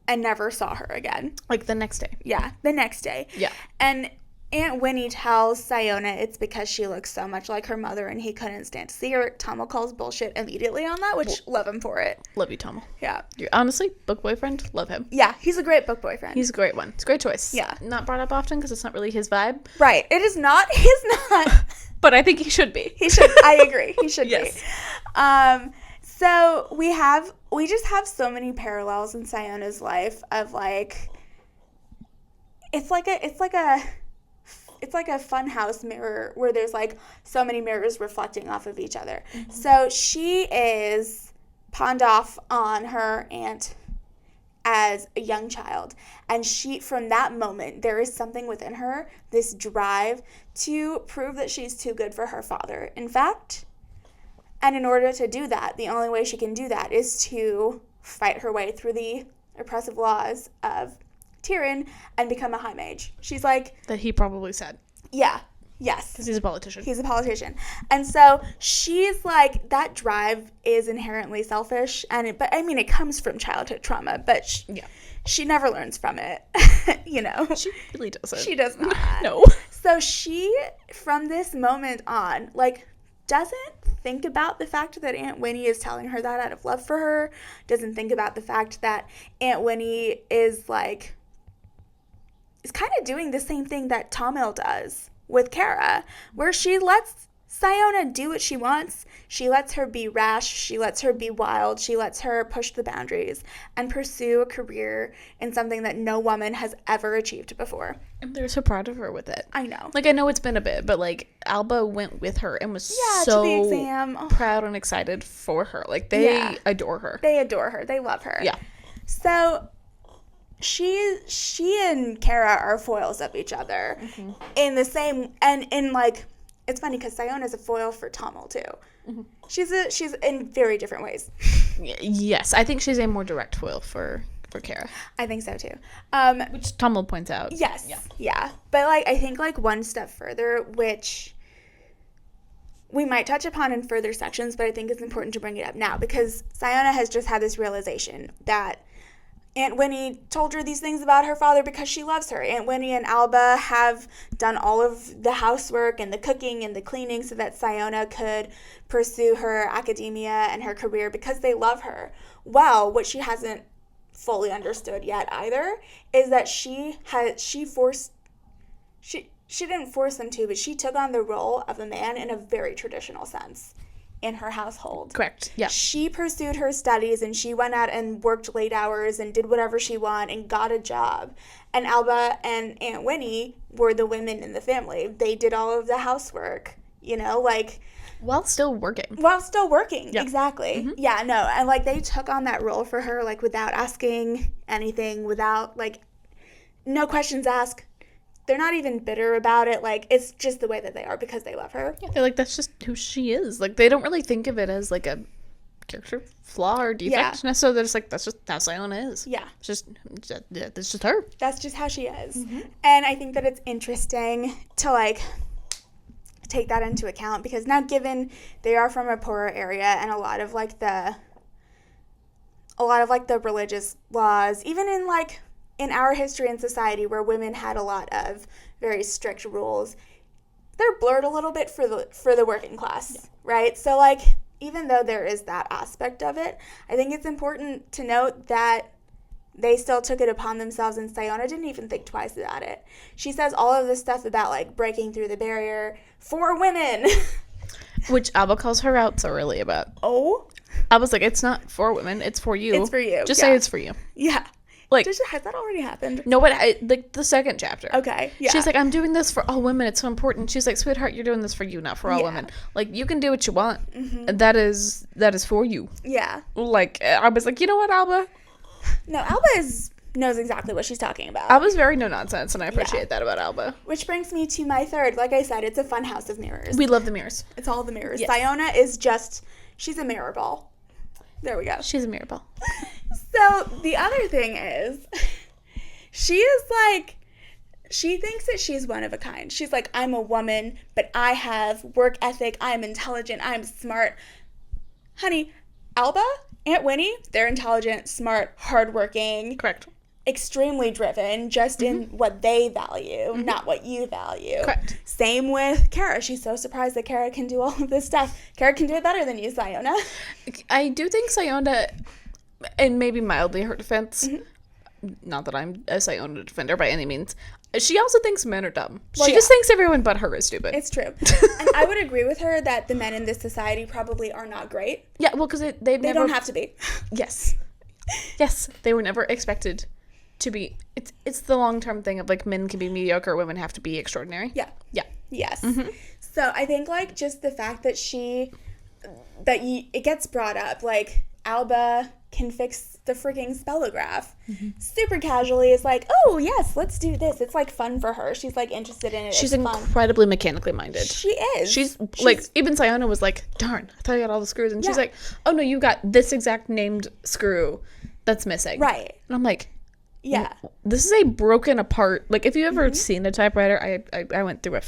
and never saw her again. Like the next day. Yeah, the next day. Yeah. And Aunt Winnie tells Sciona it's because she looks so much like her mother and he couldn't stand to see her. Tommel calls bullshit immediately on that, which love him for it. Love you, Tommel. Yeah. You're honestly, book boyfriend, love him. Yeah, he's a great book boyfriend. He's a great one. It's a great choice. Yeah. Not brought up often because it's not really his vibe. Right. It is not. He's not. But I think he should be. He should. I agree. He should yes. be. So we just have so many parallels in Sciona's life of like, it's like a funhouse mirror where there's like so many mirrors reflecting off of each other. Mm-hmm. So she is pawned off on her aunt as a young child, and from that moment there is something within her, this drive to prove that she's too good for her father, in fact. And in order to do that, the only way she can do that is to fight her way through the oppressive laws of Tiran and become a high mage. She's like... That he probably said. Yeah. Yes. Because he's a politician. He's a politician. And so she's like, that drive is inherently selfish. But I mean, it comes from childhood trauma, but she never learns from it, you know? She really doesn't. She does not. No. So she, from this moment on, like, doesn't think about the fact that Aunt Winnie is telling her that out of love for her, doesn't think about the fact that Aunt Winnie is kind of doing the same thing that Tommel does with Kara, where she lets Sciona do what she wants. She lets her be rash, she lets her be wild, she lets her push the boundaries and pursue a career in something that no woman has ever achieved before. And they're so proud of her with it. I know. Like, I know it's been a bit, but, like, Alba went with her and was to so the exam. proud and excited for her. Like, they adore her. They adore her. They love her. Yeah. So, she and Kara are foils of each other. Mm-hmm. In the same, and in, like, it's funny because Sciona's a foil for Tommel, too. Mm-hmm. She's in very different ways. Yes, I think she's a more direct foil for Kara. I think so too. Which Tommel points out. Yes. Yeah. But like, I think like one step further, which we might touch upon in further sections, but I think it's important to bring it up now because Sciona has just had this realization that Aunt Winnie told her these things about her father because she loves her. Aunt Winnie and Alba have done all of the housework and the cooking and the cleaning so that Sciona could pursue her academia and her career because they love her. Well, what she hasn't fully understood yet either is that she didn't force them to, but she took on the role of a man in a very traditional sense in her household. Correct. Yeah. She pursued her studies and she went out and worked late hours and did whatever she wanted and got a job. And Alba and Aunt Winnie were the women in the family. They did all of the housework, you know, like... While still working. Yeah. Exactly. Mm-hmm. Yeah, no. And, like, they took on that role for her, like, without asking anything, without, like, no questions asked. They're not even bitter about it. Like, it's just the way that they are because they love her. Yeah, they're like, that's just who she is. Like, they don't really think of it as, like, a character flaw or defect necessarily. They're just like, that's just how Sciona is. Yeah. That's just her. That's just how she is. Mm-hmm. And I think that it's interesting to, like, take that into account, because now, given they are from a poorer area, and a lot of like the religious laws, even in like in our history and society where women had a lot of very strict rules, they're blurred a little bit for the working class, right? So like, even though there is that aspect of it, I think it's important to note that they still took it upon themselves, and Sciona didn't even think twice about it. She says all of this stuff about like breaking through the barrier for women. Which Alba calls her out so early about. Oh? Alba's like, it's not for women, it's for you. It's for you. Just say it's for you. Yeah. Like, has that already happened? No, but like the second chapter. Okay, yeah. She's like, I'm doing this for all women. It's so important. She's like, sweetheart, you're doing this for you, not for all women. Like, you can do what you want. That is for you. Yeah. Like, I was like, you know what, Alba? No, Alba knows exactly what she's talking about. Alba's very no nonsense, and I appreciate that about Alba. Which brings me to my third. Like I said, it's a fun house of mirrors. We love the mirrors. It's all the mirrors. Yes. Sciona is she's a mirror ball. There we go. She's a mirror ball. So the other thing is, she thinks that she's one of a kind. She's like, I'm a woman, but I have work ethic. I'm intelligent. I'm smart. Honey, Alba, Aunt Winnie, they're intelligent, smart, hardworking. Correct. Extremely driven, just in what they value, not what you value. Correct. Same with Kara. She's so surprised that Kara can do all of this stuff. Kara can do it better than you, Sciona. I do think Sciona, and maybe mildly her defense, not that I'm a Sciona defender by any means, she also thinks men are dumb. Well, she just thinks everyone but her is stupid. It's true. And I would agree with her that the men in this society probably are not great. Yeah, well, because they don't have to be. Yes. Yes, they were never expected to be. It's the long-term thing of, like, men can be mediocre, women have to be extraordinary. Yeah. Yeah. Yes. So I think, like, just the fact that it gets brought up, like, Alba can fix the freaking spellograph super casually. Is like, oh yes, let's do this. It's like fun for her. She's like interested in it. She's incredibly mechanically minded. She is. She's like, even Sciona was like, darn, I thought I got all the screws, and she's like, oh no, you got this exact named screw that's missing. Right. And I'm like, yeah, this is a broken apart. Like, if you've ever seen a typewriter, I went through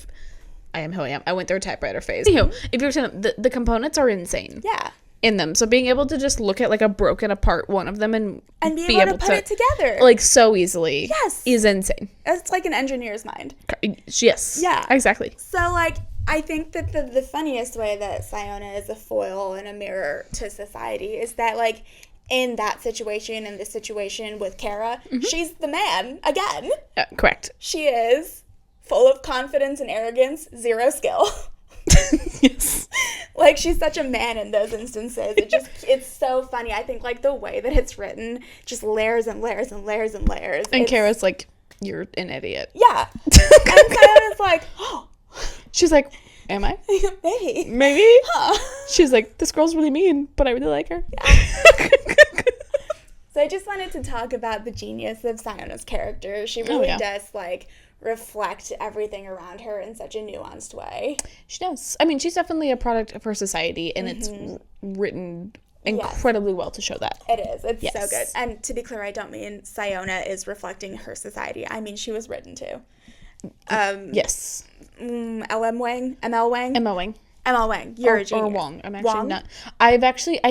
I am who I am. I went through a typewriter phase. If you've ever seen them, the components are insane. Yeah. In them, so being able to just look at like a broken apart one of them and be able to put it together like so easily, is insane. It's like an engineer's mind. Yes. Yeah. Exactly. So like, I think that the funniest way that Sciona is a foil and a mirror to society is that, like, in that situation and this situation with Kara, she's the man again. Correct. She is full of confidence and arrogance, zero skill. Yes. Like, she's such a man in those instances. It's so funny. I think, like, the way that it's written, just layers and layers and layers and layers. And Kara's like, you're an idiot. Yeah. And Sciona's like, oh. She's like, am I? Maybe. Huh. She's like, this girl's really mean, but I really like her. Yeah. So I just wanted to talk about the genius of Sciona's character. She really does, like, reflect everything around her in such a nuanced way. She does. I mean, she's definitely a product of her society, and it's written incredibly well to show that. It is. It's so good. And to be clear, I don't mean Sciona is reflecting her society. I mean, she was written too. Yes. ML Wang. You're a genius. Or Wang. I'm actually not. I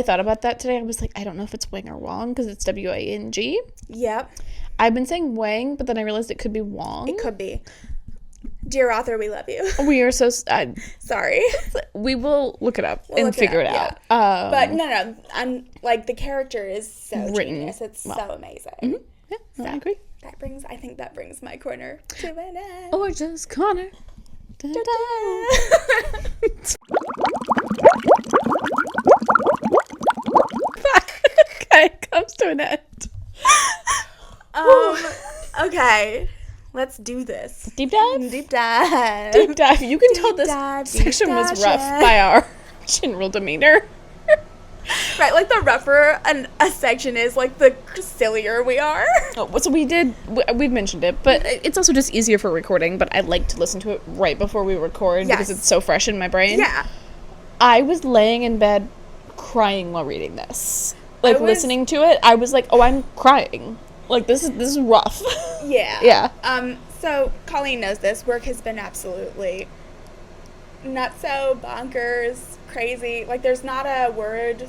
thought about that today. I was like, I don't know if it's Wang or Wang because it's Wang. Yep. I've been saying Wang, but then I realized it could be Wang. It could be. Dear author, we love you. We are so... sorry. We will look it up and figure it out. But no. I'm like, the character is so genius. It's so amazing. Yeah, I agree. I think that brings my corner to an end. Or just corner. Da, da. Okay, comes to an end. Okay, let's do this. Deep dive. You can tell this section was rough by our general demeanor. Right, like the rougher a section is, like the sillier we are. So we've mentioned it, but it's also just easier for recording, but I like to listen to it right before we record because it's so fresh in my brain. Yeah. I was laying in bed crying while reading this. Like, listening to it, I was like, oh, I'm crying. Like, this is rough. Yeah. Yeah. So Colleen knows this. Work has been absolutely nutso, bonkers, crazy. Like, there's not a word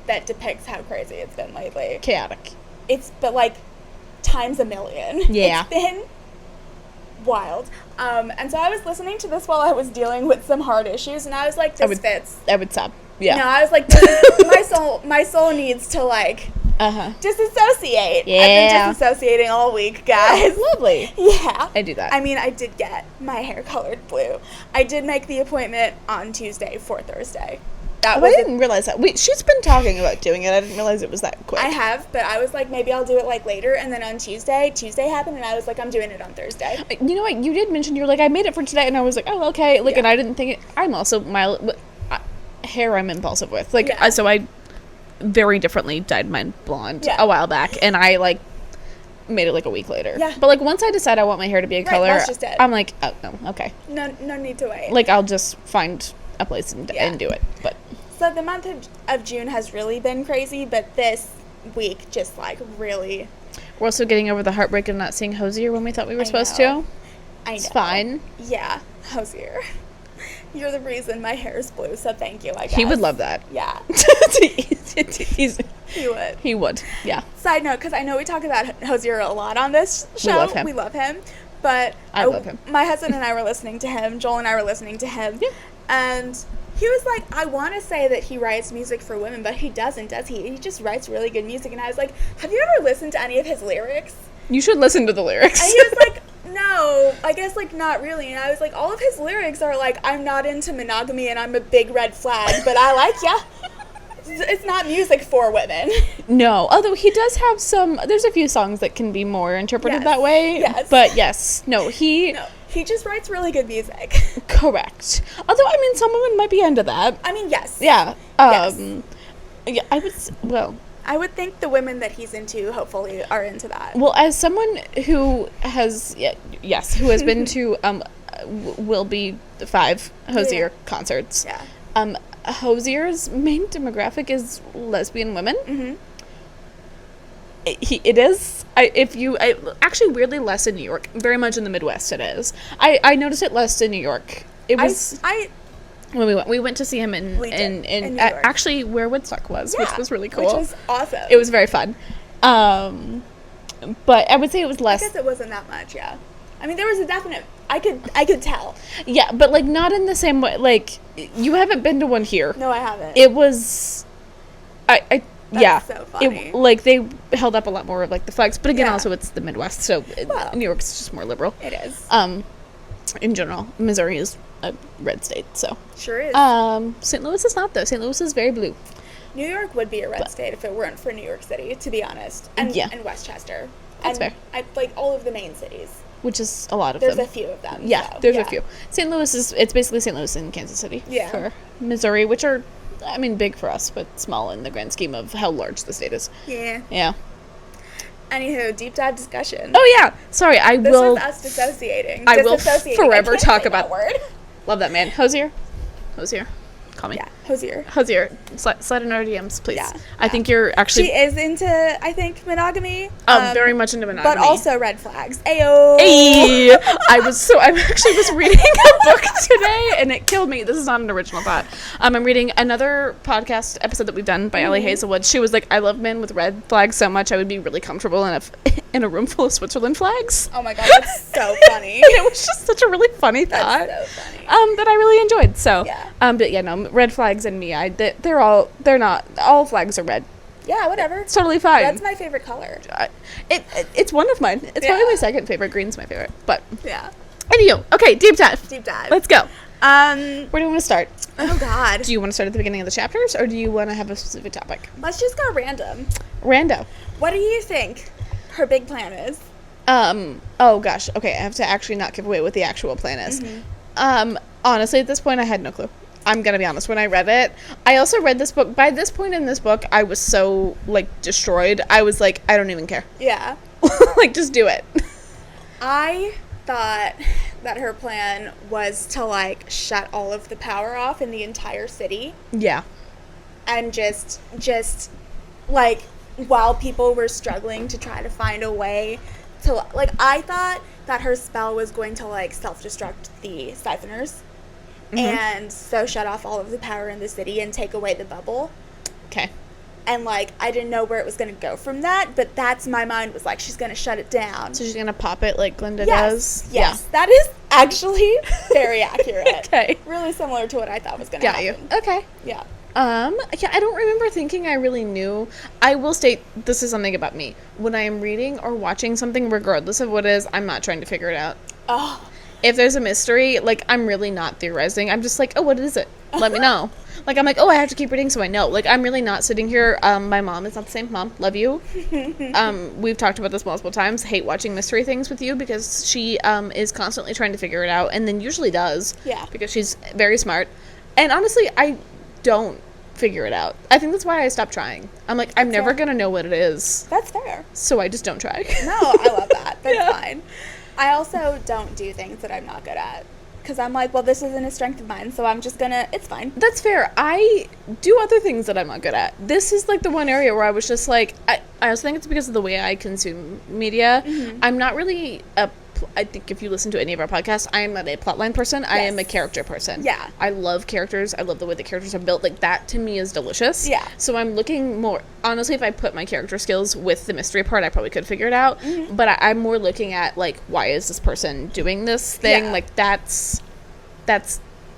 that depicts how crazy it's been lately. Chaotic. But, like, times a million. Yeah. It's been wild. And so I was listening to this while I was dealing with some hard issues, and I was like, this fits. I would stop. Yeah. No, I was like, my soul needs to, like, disassociate. Yeah. I've been disassociating all week, guys. Oh, lovely. Yeah. I do that. I mean, I did get my hair colored blue. I did make the appointment on Tuesday for Thursday. I didn't realize that. She's been talking about doing it. I didn't realize it was that quick. I have, but I was like, maybe I'll do it, like, later. And then on Tuesday happened, and I was like, I'm doing it on Thursday. You know what? You did mention, you were like, I made it for today, and I was like, oh, okay. Like, and I didn't think it. I'm also hair I'm impulsive with. Like, so I very differently dyed mine blonde a while back, and I, like, made it, like, a week later. Yeah. But, like, once I decide I want my hair to be a color, that's just it. I'm like, oh, no, okay. No need to wait. Like, I'll just find a place and do it. But so the month of June has really been crazy, but this week just, like, really. We're also getting over the heartbreak of not seeing Hosier when we thought we were supposed to. I know. It's fine. Yeah, Hosier. You're the reason my hair is blue, so thank you, I guess. He would love that. Yeah. He would. He would, yeah. Side note, because I know we talk about Hosier a lot on this show. We love him. We love him. But I love him. My husband and I were listening to him. Joel and I were listening to him. Yeah. And he was like, I want to say that he writes music for women, but he doesn't, does he? He just writes really good music. And I was like, have you ever listened to any of his lyrics? You should listen to the lyrics. And he was like, no, I guess, like, not really. And I was like, all of his lyrics are like, I'm not into monogamy and I'm a big red flag, but I like ya. It's not music for women. No, although he does have there's a few songs that can be more interpreted that way. Yes. But yes, he just writes really good music. Correct. Although, I mean, some women might be into that. I mean, yes. Yeah. Yes. Yeah, I would think the women that he's into, hopefully, are into that. Well, as someone who has, who has been to, will be 5 Hosier concerts. Yeah. Hosier's main demographic is lesbian women. Mm-hmm. It is. Actually, weirdly less in New York. Very much in the Midwest, it is. I noticed it less in New York. It was. When we went to see him in New York. Actually where Woodstock was, which was really cool. Which was awesome. It was very fun. But I would say it was less. I guess it wasn't that much, yeah. I mean, there was a definite. I could tell. Yeah, but, like, not in the same way. Like, you haven't been to one here. No, I haven't. It was. That's so funny. Like, they held up a lot more of, like, the flags. But again, also it's the Midwest, so New York's just more liberal. It is. In general, Missouri is a red state, so. Sure is. St. Louis is not, though. St. Louis is very blue. New York would be a red state if it weren't for New York City, to be honest. And Westchester. That's fair. Like, all of the main cities. Which is a lot of them. There's a few of them. Yeah, so, there's a few. St. Louis it's basically St. Louis and Kansas City. Yeah. For Missouri, which are, I mean, big for us, but small in the grand scheme of how large the state is. Yeah. Yeah. Anywho, deep dive discussion. Oh, yeah. Sorry, This was us dissociating. I will forever talk about that word. Love that man. Hosier. Call me. Yeah, Hosier. Slide in our DMs, please. Yeah. I think you're actually... She is into, I think, monogamy. Very much into monogamy. But also red flags. Ayo! Hey! I actually was reading a book today, and it killed me. This is not an original thought. I'm reading another podcast episode that we've done by Ellie Hazelwood. She was like, I love men with red flags so much, I would be really comfortable in a room full of Switzerland flags. Oh my god, that's so funny. And it was just such a really funny thought. That's so funny. That I really enjoyed. So, yeah. But yeah, no, red flags and me, they're not, all flags are red. Yeah, whatever. It's totally fine. Red's my favorite color. It's one of mine. It's probably my second favorite. Green's my favorite. But yeah. Anywho, okay, deep dive. Let's go. Where do you want to start? Oh God. Do you want to start at the beginning of the chapters, or do you want to have a specific topic? Let's just go random. Rando. What do you think her big plan is? Oh gosh. Okay, I have to actually not give away what the actual plan is. Mm-hmm. Honestly, at this point, I had no clue. I'm gonna be honest. When I read it, I also read this book. By this point in this book, I was so, like, destroyed. I was like, I don't even care. Yeah. Like, just do it. I thought that her plan was to, like, shut all of the power off in the entire city. Yeah. And just like, while people were struggling to try to find a way to, like, I thought that her spell was going to, like, self-destruct the siphoners. and so shut off all of the power in the city and take away the bubble. Okay. And, like, I didn't know where it was going to go from that, but that's my mind was like, she's going to shut it down. So she's going to pop it like Glinda does? Yes. Yeah. That is actually very accurate. Okay. Really similar to what I thought was going to happen. Got you. Okay. Yeah. Yeah, I don't remember thinking I really knew. I will state, this is something about me. When I am reading or watching something, regardless of what it is, I'm not trying to figure it out. Oh. If there's a mystery, like, I'm really not theorizing. I'm just like, oh, what is it? Let me know. Like, I'm like, oh, I have to keep reading so I know. Like, I'm really not sitting here. My mom is not the same. Mom, love you. We've talked about this multiple times. Hate watching mystery things with you because she is constantly trying to figure it out and then usually does. Yeah. Because she's very smart. And honestly, I don't figure it out. I think that's why I stopped trying. I'm like, I'm never going to know what it is. That's fair. So I just don't try. No, I love that. That's fine. I also don't do things that I'm not good at. Because I'm like, well, this isn't a strength of mine, so I'm just gonna, it's fine. That's fair. I do other things that I'm not good at. This is, like, the one area where I was just, like, I also think it's because of the way I consume media. I'm not really I think if you listen to any of our podcasts, I am not a plotline person. Yes. I am a character person. Yeah. I love characters. I love the way the characters are built. Like, that to me is delicious. Yeah. So I'm looking more, honestly, if I put my character skills with the mystery part, I probably could figure it out. But I'm more looking at, like, why is this person doing this thing? Yeah. Like, that's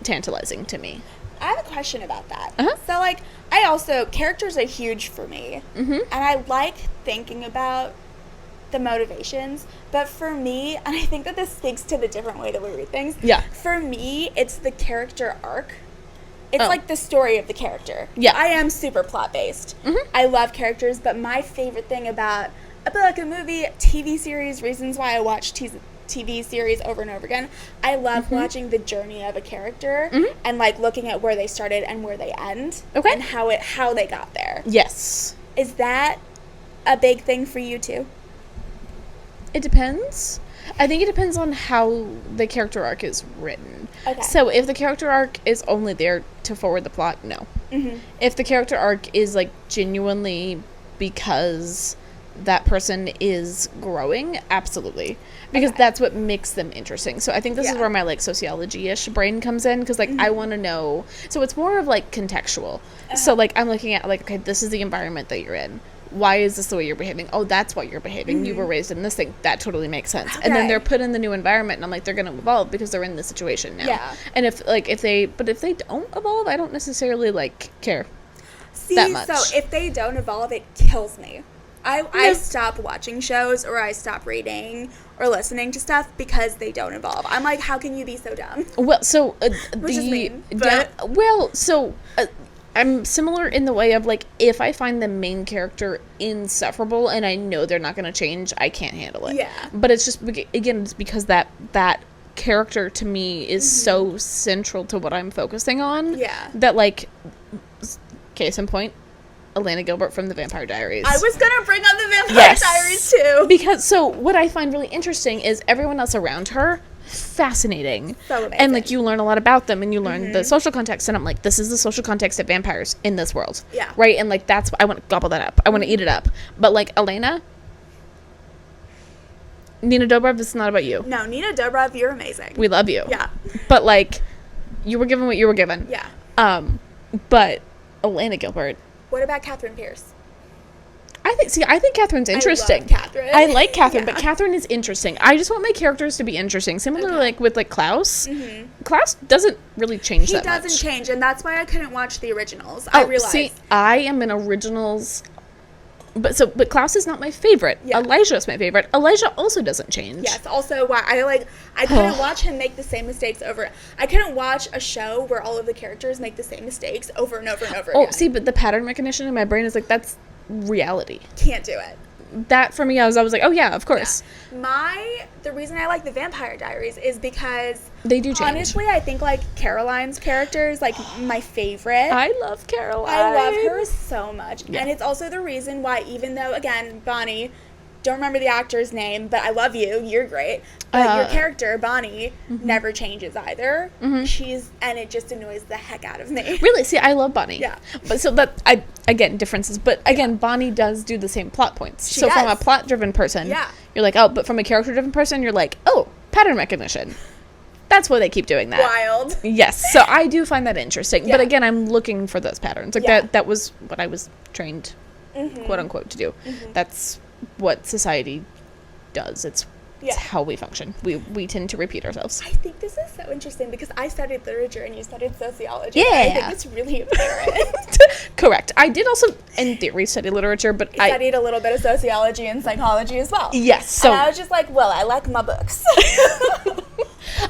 tantalizing to me. I have a question about that. So, like, characters are huge for me. And I like thinking about the motivations, but for me, and I think that this speaks to the different way that we read things. Yeah. For me, it's the character arc. It's like the story of the character. Yeah. I am super plot-based. I love characters, but my favorite thing about a movie, TV series, reasons why I watch TV series over and over again, I love watching the journey of a character and, like, looking at where they started and where they end. Okay. And how they got there. Yes. Is that a big thing for you, too? It depends. I think it depends on how the character arc is written. Okay. So if the character arc is only there to forward the plot, no. If the character arc is, like, genuinely because that person is growing, absolutely. Because that's what makes them interesting. So I think this is where my, like, sociology-ish brain comes in. Because, like, I want to know. So it's more of, like, contextual. So, like, I'm looking at, like, okay, this is the environment that you're in. Why is this the way you're behaving? Oh, that's why you're behaving. You were raised in this thing. That totally makes sense. Okay. And then they're put in the new environment, and I'm like, they're going to evolve because they're in this situation now. Yeah. And if they don't evolve, I don't necessarily, like, care that much. So if they don't evolve, it kills me. I stop watching shows, or I stop reading or listening to stuff because they don't evolve. I'm like, how can you be so dumb? Well, so Which is mean, but... I'm similar in the way of, like, if I find the main character insufferable and I know they're not going to change, I can't handle it. Yeah. But it's just, again, it's because that character to me is so central to what I'm focusing on. Yeah. That, like, case in point, Elena Gilbert from The Vampire Diaries. I was going to bring up The Vampire Diaries, too. Because, so, what I find really interesting is everyone else around her, fascinating. So amazing. And, like, you learn a lot about them, and you learn the social context, and I'm like, this is the social context of vampires in this world. Yeah. Right? And, like, that's, I want to gobble that up. I want to eat it up. But, like, Elena, Nina Dobrev, this is not about you. No, Nina Dobrev, you're amazing. We love you. Yeah. But, like, you were given what you were given. Yeah. But Elena Gilbert. What about Catherine Pierce? I think Catherine's interesting. I love Catherine. I like Catherine, but Catherine is interesting. I just want my characters to be interesting. Similarly, like, with, like, Klaus. Klaus doesn't really change that much. He doesn't change, and that's why I couldn't watch the originals. I realized. See, I am an originals... But Klaus is not my favorite. Yeah. Elijah is my favorite. Elijah also doesn't change. Yes, also why I couldn't watch him make the same mistakes over. I couldn't watch a show where all of the characters make the same mistakes over and over and over again. See, but the pattern recognition in my brain is like, that's reality. Can't do it. That for me, I was like, oh yeah, of course. Yeah. The reason I like The Vampire Diaries is because they do change. Honestly, I think, like, Caroline's character is, like, my favorite. I love Caroline. I love her so much. Yeah. And it's also the reason why, even though, again, Bonnie, don't remember the actor's name, but I love you. You're great. But your character, Bonnie, never changes either. And it just annoys the heck out of me. Really? See, I love Bonnie. Yeah. But so again, differences. But again, Bonnie does do the same plot points. She so does. from a plot-driven person, you're like, oh, but from a character-driven person, you're like, oh, pattern recognition. That's why they keep doing that. Wild. Yes. So I do find that interesting. Yeah. But again, I'm looking for those patterns. Like that was what I was trained, quote unquote, to do. That's what society does. It's how we function. We tend to repeat ourselves. I think this is so interesting because I studied literature and you studied sociology. Yeah. I think it's really apparent. Correct. I did also, in theory, study literature, but I studied a little bit of sociology and psychology as well. Yes. So and I was just like, well, I like my books.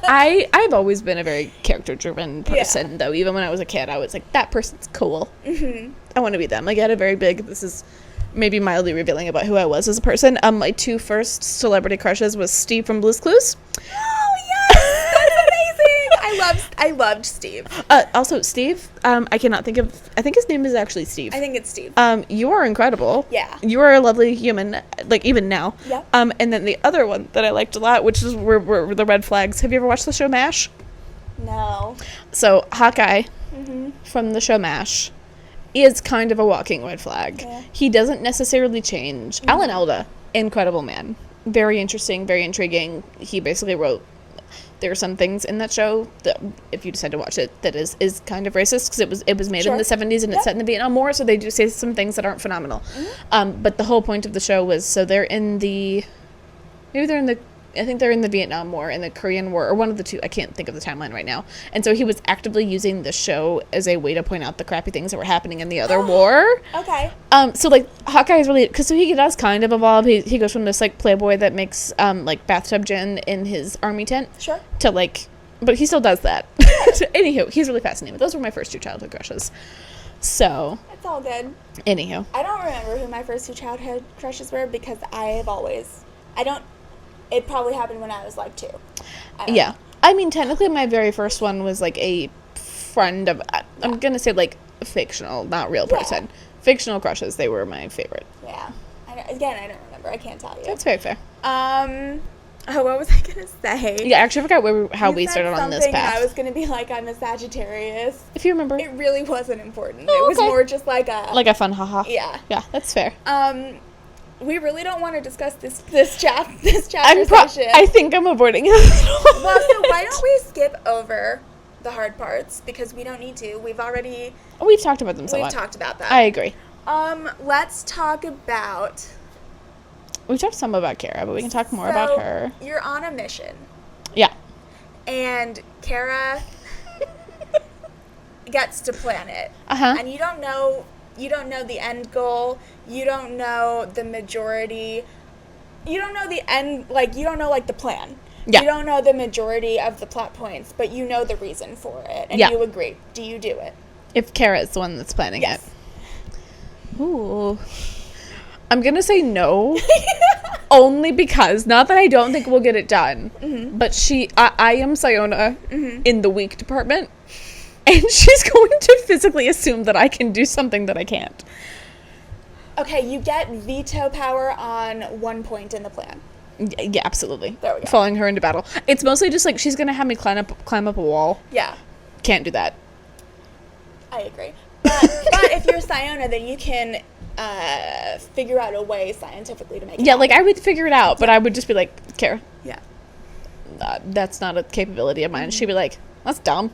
I've always been a very character-driven person, though. Even when I was a kid, I was like, that person's cool. I want to be them. Like, I had a very big, this is maybe mildly revealing about who I was as a person. My 2 first celebrity crushes was Steve from Blue's Clues. Oh, yes! That's amazing! I loved Steve. Also, Steve, I cannot think of, I think his name is actually Steve. I think it's Steve. You are incredible. Yeah. You are a lovely human, like, even now. Yeah. And then the other one that I liked a lot, which is were the red flags. Have you ever watched the show MASH? No. So, Hawkeye from the show MASH is kind of a walking red flag. Yeah. He doesn't necessarily change. Alan Alda, incredible man. Very interesting, very intriguing. He basically wrote, there are some things in that show that, if you decide to watch it, that is kind of racist, because it was made in the 70s and it's set in the Vietnam War, so they do say some things that aren't phenomenal. But the whole point of the show was, so they're in the, I think they're in the Vietnam War and the Korean War, or one of the two. I can't think of the timeline right now. And so he was actively using the show as a way to point out the crappy things that were happening in the other war. Okay. So, like, Hawkeye is really, because so he does kind of evolve. He goes from this, like, playboy that makes, like, bathtub gin in his army tent. Sure. To, like, but he still does that. Anywho, he's really fascinating. Those were my first 2 childhood crushes. So. It's all good. Anywho. I don't remember who my first 2 childhood crushes were because it probably happened when I was like 2. Yeah. I mean, technically my very first one was like a friend of, I'm going to say like fictional, not real person. Fictional crushes, they were my favorite. Yeah. I don't remember. I can't tell you. That's very fair. What was I going to say? Yeah, I actually forgot how we started on this path. I was going to be like, I'm a Sagittarius. If you remember. It really wasn't important. Oh, it was more just like a... Like a fun haha. Yeah. Yeah, that's fair. We really don't want to discuss this chapter session. I think I'm avoiding it. Well, so why don't we skip over the hard parts, because we don't need to. We've talked about them so much. We've talked about them. I agree. Let's talk about... We've talked some about Kara, but we can talk more about her. You're on a mission. Yeah. And Kara gets to plan it. And you don't know the end goal. You don't know the majority. You don't know the end, like, you don't know, like, the plan. Yeah. You don't know the majority of the plot points, but you know the reason for it, and you agree. Do you do it? If Kara is the one that's planning it. Ooh. I'm going to say no. Only because, not that I don't think we'll get it done, but I am Sciona in the weak department, and she's going to physically assume that I can do something that I can't. Okay, you get veto power on one point in the plan. Yeah, absolutely. There we go. Following her into battle. It's mostly just like she's going to have me climb up a wall. Yeah. Can't do that. I agree. But if you're Sciona, then you can figure out a way scientifically to make it happen. Like I would figure it out, but I would just be like, Kara. Yeah. That's not a capability of mine. She'd be like, that's dumb.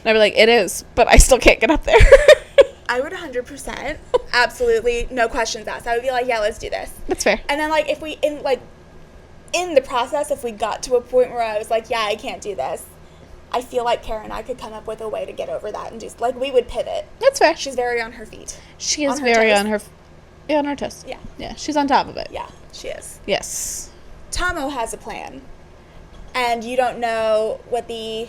And I'd be like, it is, but I still can't get up there. I would 100%. Absolutely. No questions asked. I would be like, yeah, let's do this. That's fair. And then, like, if we, in the process, if we got to a point where I was like, yeah, I can't do this, I feel like Kara and I could come up with a way to get over that and just, like, we would pivot. That's fair. She's very on her feet. She is very on her toes. Yeah. Yeah, she's on top of it. Yeah, she is. Yes. Tomo has a plan, and you don't know what the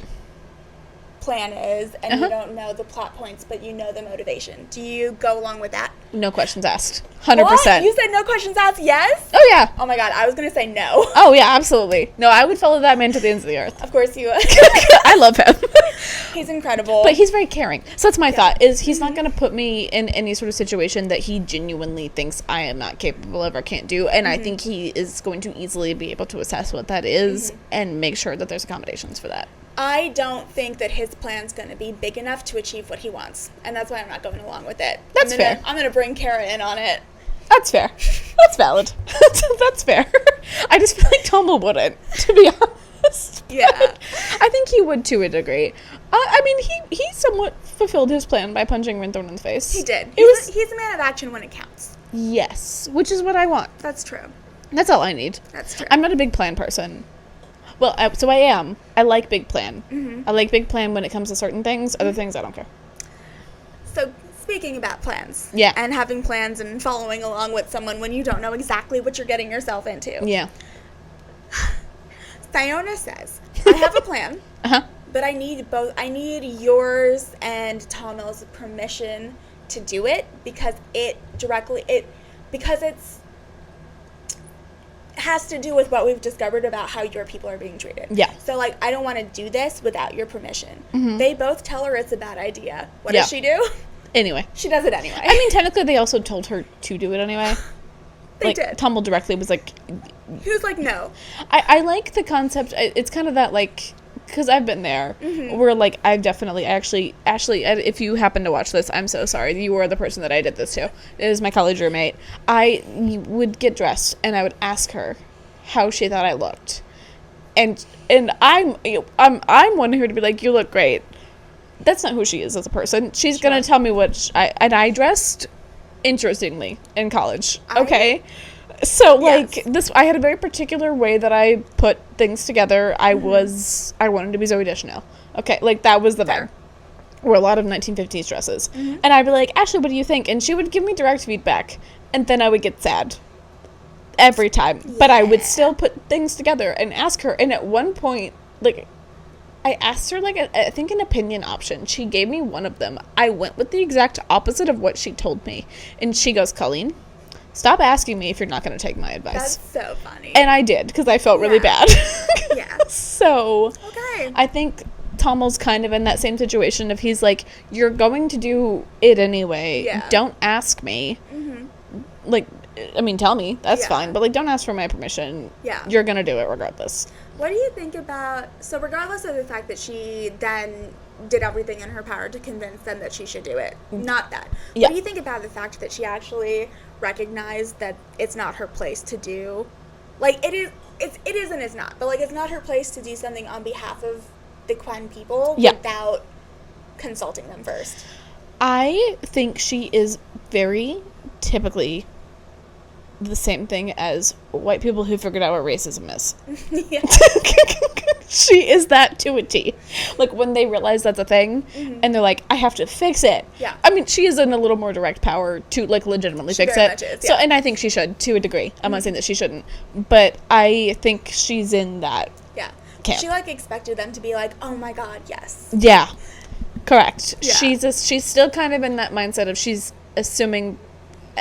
plan is, and you don't know the plot points, but you know the motivation. Do you go along with that? No questions asked. 100%. What? You said no questions asked? Yes? Oh, yeah. Oh, my God. I was going to say no. Oh, yeah, absolutely. No, I would follow that man to the ends of the earth. Of course you would. I love him. He's incredible. But he's very caring. So that's my thought, is he's not going to put me in any sort of situation that he genuinely thinks I am not capable of or can't do. And I think he is going to easily be able to assess what that is and make sure that there's accommodations for that. I don't think that his plan's going to be big enough to achieve what he wants. And that's why I'm not going along with it. That's fair. I'm going to bring Kara in on it. That's fair. That's valid. That's fair. I just feel like Tomo wouldn't, to be honest. Yeah. I think he would to a degree. I mean, he somewhat fulfilled his plan by punching Rinthorn in the face. He did. He's a man of action when it counts. Yes, which is what I want. That's true. That's all I need. That's true. I'm not a big plan person. Well, so I am. I like big plan. Mm-hmm. I like big plan when it comes to certain things. Other things, I don't care. So, speaking about plans. Yeah. And having plans and following along with someone when you don't know exactly what you're getting yourself into. Yeah. Sciona says, I have a plan, Uh-huh. but I need yours and Tomo's permission to do it because it has to do with what we've discovered about how your people are being treated. Yeah. So, like, I don't want to do this without your permission. Mm-hmm. They both tell her it's a bad idea. What Yeah. does she do? Anyway. She does it anyway. I mean, technically, they also told her to do it anyway. They like, did. Tumble directly was like... He was like, no. I like the concept. It's kind of that, like... Because I've been there. Mm-hmm. Where, like, I've definitely... Ashley, if you happen to watch this, I'm so sorry. You were the person that I did this to. It is my college roommate. I would get dressed, and I would ask her how she thought I looked. And I'm wanting her to be like, you look great. That's not who she is as a person. She's Sure. going to tell me what... I dressed interestingly in college. Okay? So, like, Yes. I had a very particular way that I put things together. I wanted to be Zooey Deschanel. Okay? Like, that was the vibe. Or a lot of 1950s dresses. Mm-hmm. And I'd be like, Ashley, what do you think? And she would give me direct feedback. And then I would get sad. Every time. But I would still put things together and ask her. And at one point, like... I asked her, like, I think an opinion option. She gave me one of them. I went with the exact opposite of what she told me. And she goes, Colleen, stop asking me if you're not going to take my advice. That's so funny. And I did, because I felt really bad. Yeah. So, Okay. I think Tommel's kind of in that same situation of he's like, you're going to do it anyway. Yeah. Don't ask me. Mm-hmm. Like, I mean, tell me. That's Yeah. fine. But, like, don't ask for my permission. Yeah. You're going to do it regardless. What do you think about, so regardless of the fact that she then did everything in her power to convince them that she should do it, not that. Yeah. What do you think about the fact that she actually recognized that it's not her place to do, like, it is and it's not, but, like, it's not her place to do something on behalf of the Quen people Yeah. without consulting them first? I think she is very typically the same thing as white people who figured out what racism is. Yeah. She is that to a T. Like, when they realize that's a thing, and they're like, I have to fix it. Yeah. I mean, she is in a little more direct power to, like, legitimately fix very it. much is, So, yeah. and I think she should, to a degree. I'm not saying that she shouldn't. But I think she's in that Yeah. camp. She, like, expected them to be like, oh my god, yes. Yeah. Correct. Yeah. She's still kind of in that mindset of she's assuming...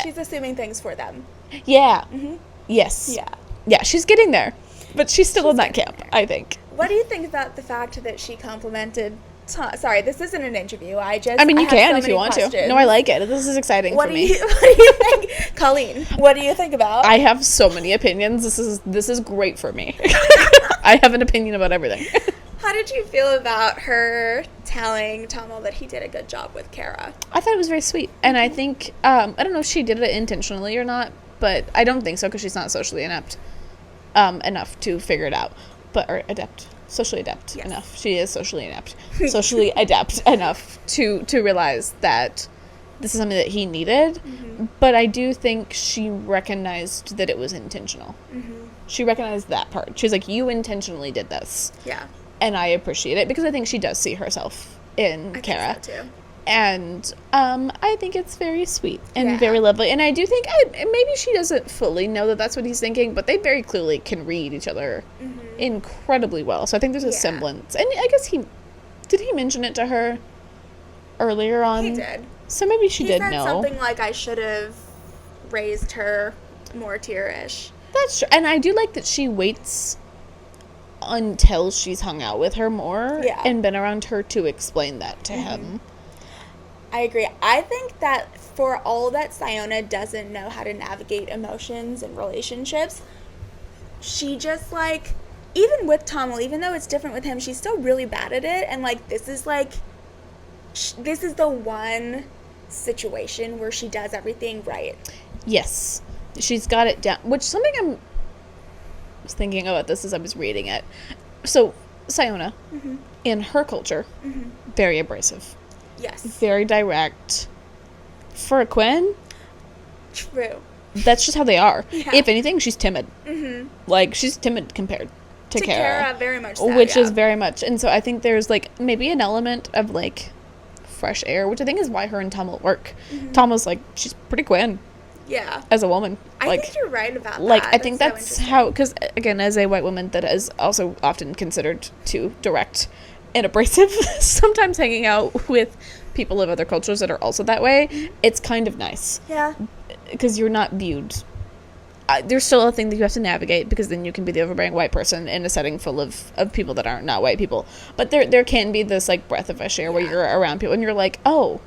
She's assuming things for them. Yeah. Mm-hmm. Yes. Yeah. Yeah, she's getting there. But she's still in that camp, I think. What do you think about the fact that she complimented sorry, this isn't an interview. I mean, you have can so if you many want to. questions. No, I like it. This is exciting What for do me. what do you think, Colleen? What do you think about? I have so many opinions. This is great for me. I have an opinion about everything. How did you feel about her telling Tomo that he did a good job with Kara? I thought it was very sweet. And I think, I don't know if she did it intentionally or not, but I don't think so because she's not socially inept enough to figure it out. Or adept. Socially adept enough. She is socially inept. Socially adept enough to realize that this is something that he needed. Mm-hmm. But I do think she recognized that it was intentional. Mm-hmm. She recognized that part. She's like, you intentionally did this. Yeah. And I appreciate it because I think she does see herself in Kara. I think so too. And I think it's very sweet and very lovely. And I do think maybe she doesn't fully know that that's what he's thinking, but they very clearly can read each other incredibly well. So I think there's a semblance. And I guess did he mention it to her earlier on? He did. So maybe she did know. He said something like, I should have raised her more tierish. That's true. And I do like that she waits until she's hung out with her more and been around her to explain that to him. I agree. I think that for all that Sciona doesn't know how to navigate emotions and relationships, she just, like, even with Tommel, even though it's different with him, she's still really bad at it. And, like, this is the one situation where she does everything right. Yes. She's got it down. Which something I was thinking about this as I was reading it. So Sciona, in her culture, very abrasive. Yes. Very direct. For a Quinn, True. that's just how they are. Yeah. If anything, she's timid. Like, she's timid compared to Kara. Very much so, which yeah. is very much. And so I think there's, like, maybe an element of, like, fresh air, which I think is why her and Tom will work. Tom's, like, she's pretty Quinn. Yeah. As a woman. I think you're right about that. Like, I think that's that's how, because, again, as a white woman that is also often considered too direct and abrasive, sometimes hanging out with people of other cultures that are also that way, it's kind of nice. Yeah. Because you're not viewed. There's still a thing that you have to navigate, because then you can be the overbearing white person in a setting full of people that aren't not white people. But there can be this, like, breath of fresh air where you're around people and you're like, oh,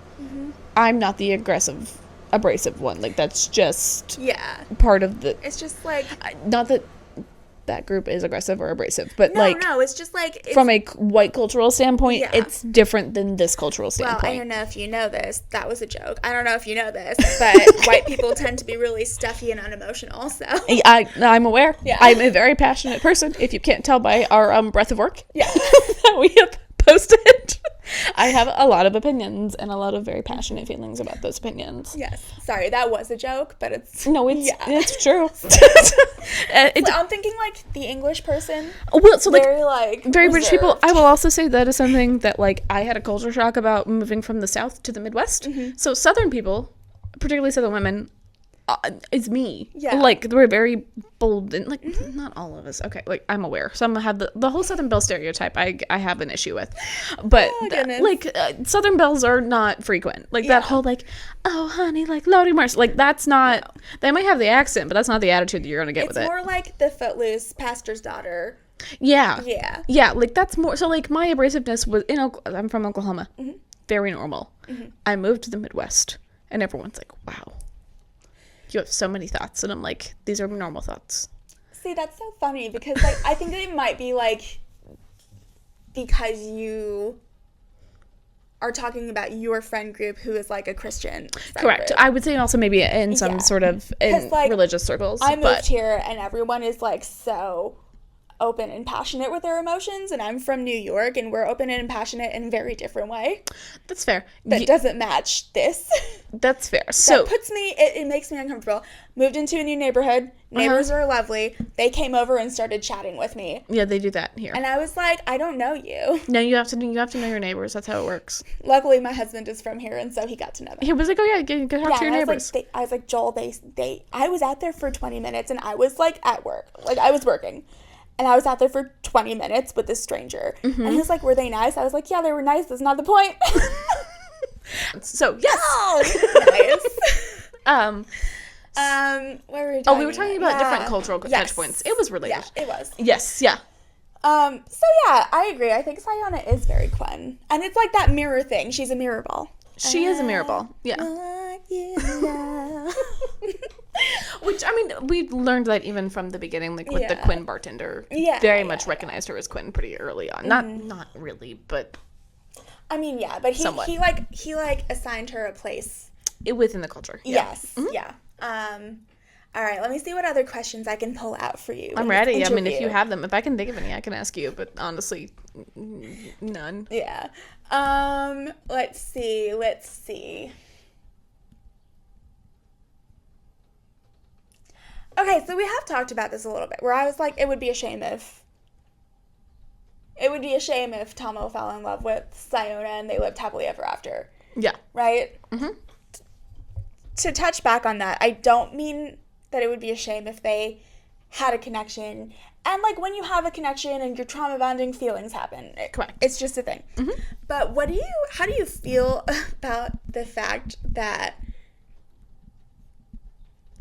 I'm not the abrasive one. Like, that's just part of the... It's just, like... Not that group is aggressive or abrasive, but, No, it's just, like... from a white cultural standpoint, it's different than this cultural standpoint. Well, I don't know if you know this. That was a joke. I don't know if you know this, but white people tend to be really stuffy and unemotional, so... I'm aware. Yeah. I'm a very passionate person, if you can't tell by our breadth of work. Yeah. that we have posted. I have a lot of opinions and a lot of very passionate feelings about those opinions. Yes. Sorry, that was a joke, but it's... No, it's true. I'm thinking, like, the English person. Well, so, like, very British people. I will also say that is something that, like, I had a culture shock about moving from the South to the Midwest. So Southern people, particularly Southern women, it's me. Yeah. Like, we're very bold and, like, not all of us. Okay, like, I'm aware. Some have the whole Southern belle stereotype I have an issue with. But, Southern belles are not frequent. Like, that whole, like, oh, honey, like, Lottie Mars. Like, that's not... No. They might have the accent, but that's not the attitude that you're going to get with it. It's more like the footloose pastor's daughter. Yeah. Yeah. Yeah, like, that's more... So, like, my abrasiveness was... I'm from Oklahoma. Very normal. I moved to the Midwest, and everyone's like, wow. You have so many thoughts, and I'm like, these are normal thoughts. See, that's so funny, because, like, I think that it might be, like, because you are talking about your friend group who is, like, a Christian friend Correct. group. I would say also maybe in some sort of religious circles. I moved here, and everyone is, like, so open and passionate with their emotions, and I'm from New York, and we're open and passionate in a very different way. That's fair. That doesn't match this. That's fair. So that puts me, it makes me uncomfortable. Moved into a new neighborhood. Neighbors are lovely. They came over and started chatting with me. Yeah, they do that here. And I was like, I don't know you. No, you have to know your neighbors. That's how it works. Luckily, my husband is from here, and so he got to know them. He was like, oh yeah, go talk to your neighbors. I was like, Joel, I was out there for 20 minutes, and I was, like, at work. Like, I was working. And I was out there for 20 minutes with this stranger. And he was like, were they nice? I was like, yeah, they were nice. That's not the point. So, yes. Oh, nice. What were we talking about? We were talking about different cultural touch points. It was related. Yeah, it was. Yes, yeah. So, yeah, I agree. I think Sciona is very Quinn. And it's like that mirror thing. She's a mirror ball. She is a mirror ball. Yeah. Which, I mean, we learned that even from the beginning, like with the Quinn bartender. Very much recognized her as Quinn pretty early on. Not really, but I mean, yeah, but he assigned her a place within the culture. Yeah. Yes. Yeah. All right, let me see what other questions I can pull out for you. I'm ready. I mean, if you have them, if I can think of any, I can ask you, but honestly, none. Yeah. Let's see. Okay, so we have talked about this a little bit, where I was like, it would be a shame if Tomo fell in love with Sciona and they lived happily ever after. Yeah. Right? Mm-hmm. To touch back on that, I don't mean that it would be a shame if they had a connection. And, like, when you have a connection and your trauma bonding feelings happen. Correct. It's just a thing. Mm-hmm. But how do you feel about the fact that,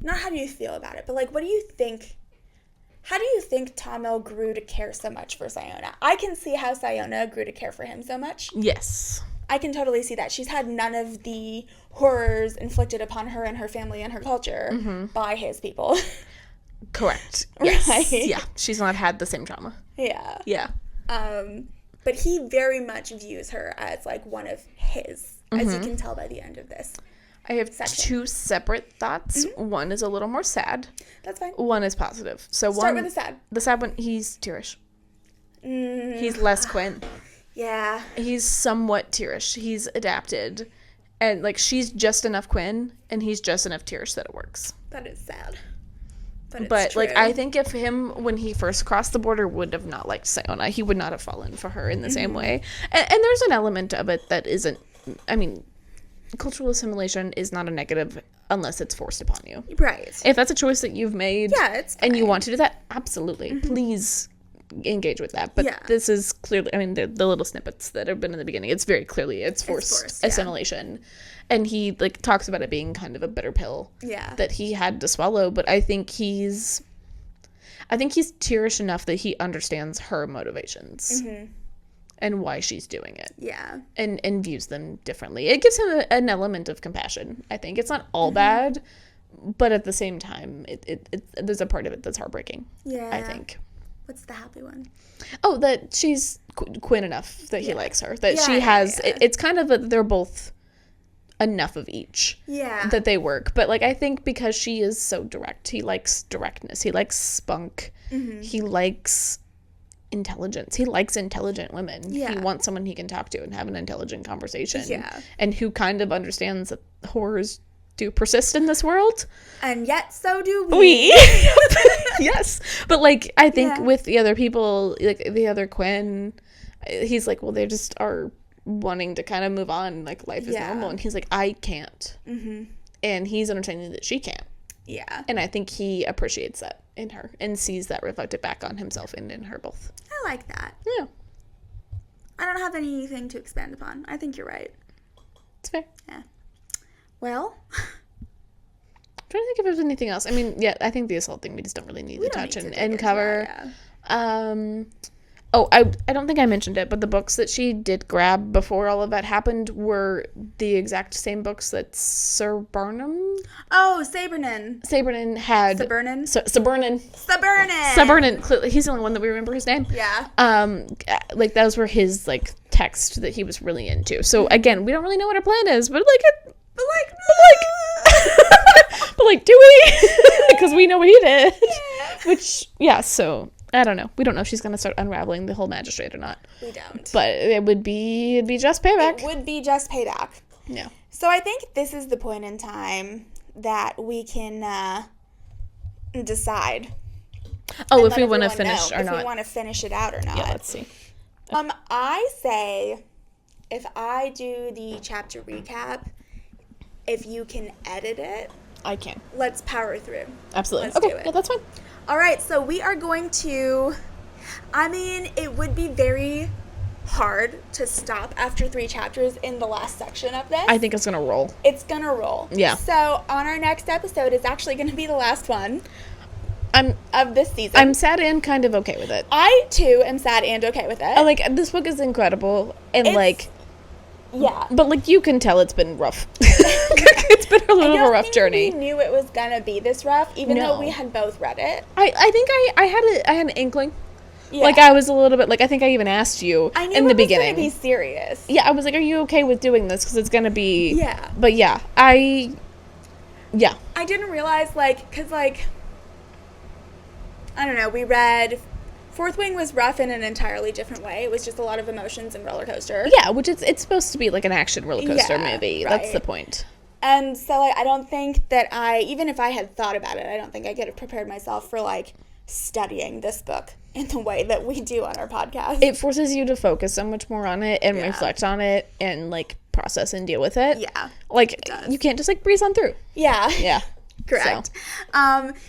not how do you feel about it, but, like, how do you think Tomo grew to care so much for Sciona? I can see how Sciona grew to care for him so much. Yes. I can totally see that. She's had none of the horrors inflicted upon her and her family and her culture by his people. Correct. Yes. Right? Yeah. She's not had the same trauma. Yeah. Yeah. But he very much views her as, like, one of his, as you can tell by the end of this. I have two separate thoughts. Mm-hmm. One is a little more sad. That's fine. One is positive. So Start with the sad. The sad one, he's tearish. He's less Quinn. Yeah. He's somewhat Tirish. He's adapted. And, like, she's just enough Quinn, and he's just enough Tirish that it works. That is sad. But But like, I think if him, when he first crossed the border, would have not liked Sciona, he would not have fallen for her in the same way. And there's an element of it that isn't, I mean, cultural assimilation is not a negative unless it's forced upon you. Right. If that's a choice that you've made, it's fine. and you want to do that, absolutely. Please engage with that. But this is clearly, I mean, the little snippets that have been in the beginning, it's very clearly it's forced assimilation. And he, like, talks about it being kind of a bitter pill that he had to swallow. But I think he's Tirish enough that he understands her motivations and why she's doing it. Yeah. And views them differently. It gives him an element of compassion, I think. It's not all bad, but at the same time, it there's a part of it that's heartbreaking, I think. What's the happy one? Oh, that she's Quinn enough that he likes her. That she has... It's kind of they're both enough of each that they work. But, like, I think because she is so direct, he likes directness. He likes spunk. He likes intelligence. He likes intelligent women. He wants someone he can talk to and have an intelligent conversation. And who kind of understands that horrors do persist in this world. And yet so do we. Yes. But, like, I think with the other people, like the other Quinn, he's like, well, they just are wanting to kind of move on. Like, life is normal. And he's like, I can't. And he's understanding that she can't. Yeah. And I think he appreciates that in her and sees that reflected back on himself and in her both. I like that. Yeah. I don't have anything to expand upon. I think you're right. It's fair. Yeah. Well, I'm trying to think if there's anything else. I mean, I think the assault thing we just don't really need to touch and cover. Oh, I don't think I mentioned it, but the books that she did grab before all of that happened were the exact same books that Sir Barnum... Oh, Sabernin had... Sabernin. Clearly, he's the only one that we remember his name. Yeah. Like, those were his, like, text that he was really into. So, again, we don't really know what our plan is, but, like... But, do we? Because we know what he did. Yeah. Which, so... I don't know. We don't know if she's going to start unraveling the whole magistrate or not. We don't. But it'd be just payback. It would be just payback. Yeah. So I think this is the point in time that we can decide. Oh, if we want to finish or not. If we want to finish it out or not. Yeah, let's see. I say if I do the chapter recap, if you can edit it. I can. Let's power through. Absolutely. Let's do it. Yeah, that's fine. All right, so we are going to, I mean, it would be very hard to stop after 3 chapters in the last section of this. I think it's going to roll. It's going to roll. Yeah. So on our next episode is actually going to be the last one of this season. I'm sad and kind of okay with it. I, too, am sad and okay with it. This book is incredible, and, yeah. But, you can tell it's been rough. It's been a little of a rough journey. We knew it was going to be this rough, even though we had both read it. I think I had an inkling. Yeah. I was a little bit, I think I even asked you in the beginning. I knew it was going to be serious. Yeah, I was like, are you okay with doing this? Because it's going to be... Yeah. But, I didn't realize, because, I don't know, we read... Fourth Wing was rough in an entirely different way. It was just a lot of emotions and roller coaster. Yeah, which it's supposed to be like an action roller coaster movie. Right. That's the point. And so I don't think that even if I had thought about it, I don't think I could have prepared myself for studying this book in the way that we do on our podcast. It forces you to focus so much more on it and reflect on it and process and deal with it. Yeah. You can't just breeze on through. Yeah. Yeah. Correct.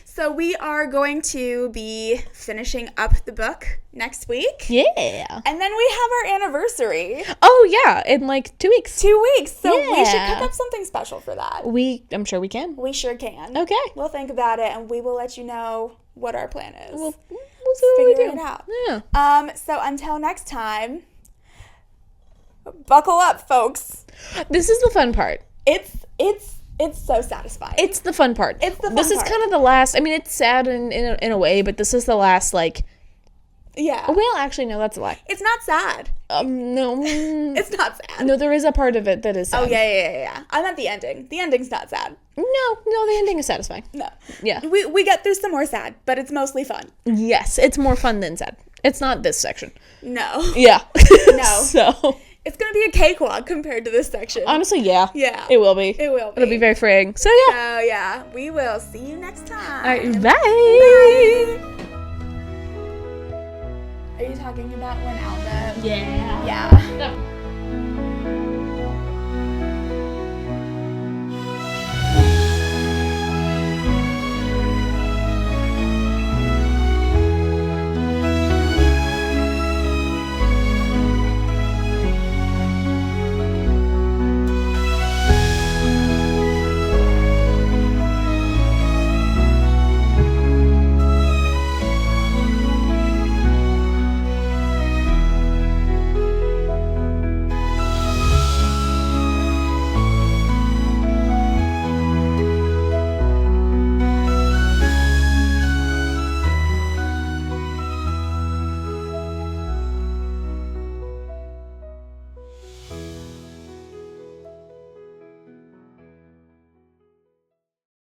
So we are going to be finishing up the book next week. Yeah. And then we have our anniversary. Oh, yeah. In 2 weeks. 2 weeks. So we should cook up something special for that. I'm sure we can. We sure can. Okay. We'll think about it, and we will let you know what our plan is. We'll see what we do. Figure it out. Yeah. So until next time, buckle up, folks. This is the fun part. It's so satisfying. It's the fun part. This is kind of the last... I mean, it's sad in a way, but this is the last, Yeah. Well, actually, no, that's a lie. It's not sad. No. It's not sad. No, there is a part of it that is sad. Oh, yeah. I meant the ending. The ending's not sad. No, the ending is satisfying. No. Yeah. We get through some more sad, but it's mostly fun. Yes, it's more fun than sad. It's not this section. No. Yeah. No. So It's going to be a cakewalk compared to this section. honestly, yeah. Yeah. It will be. It will be. It'll be very freeing. So yeah. So, yeah. We will see you next time. All right, bye. Are you talking about when Alba... Yeah. Yeah.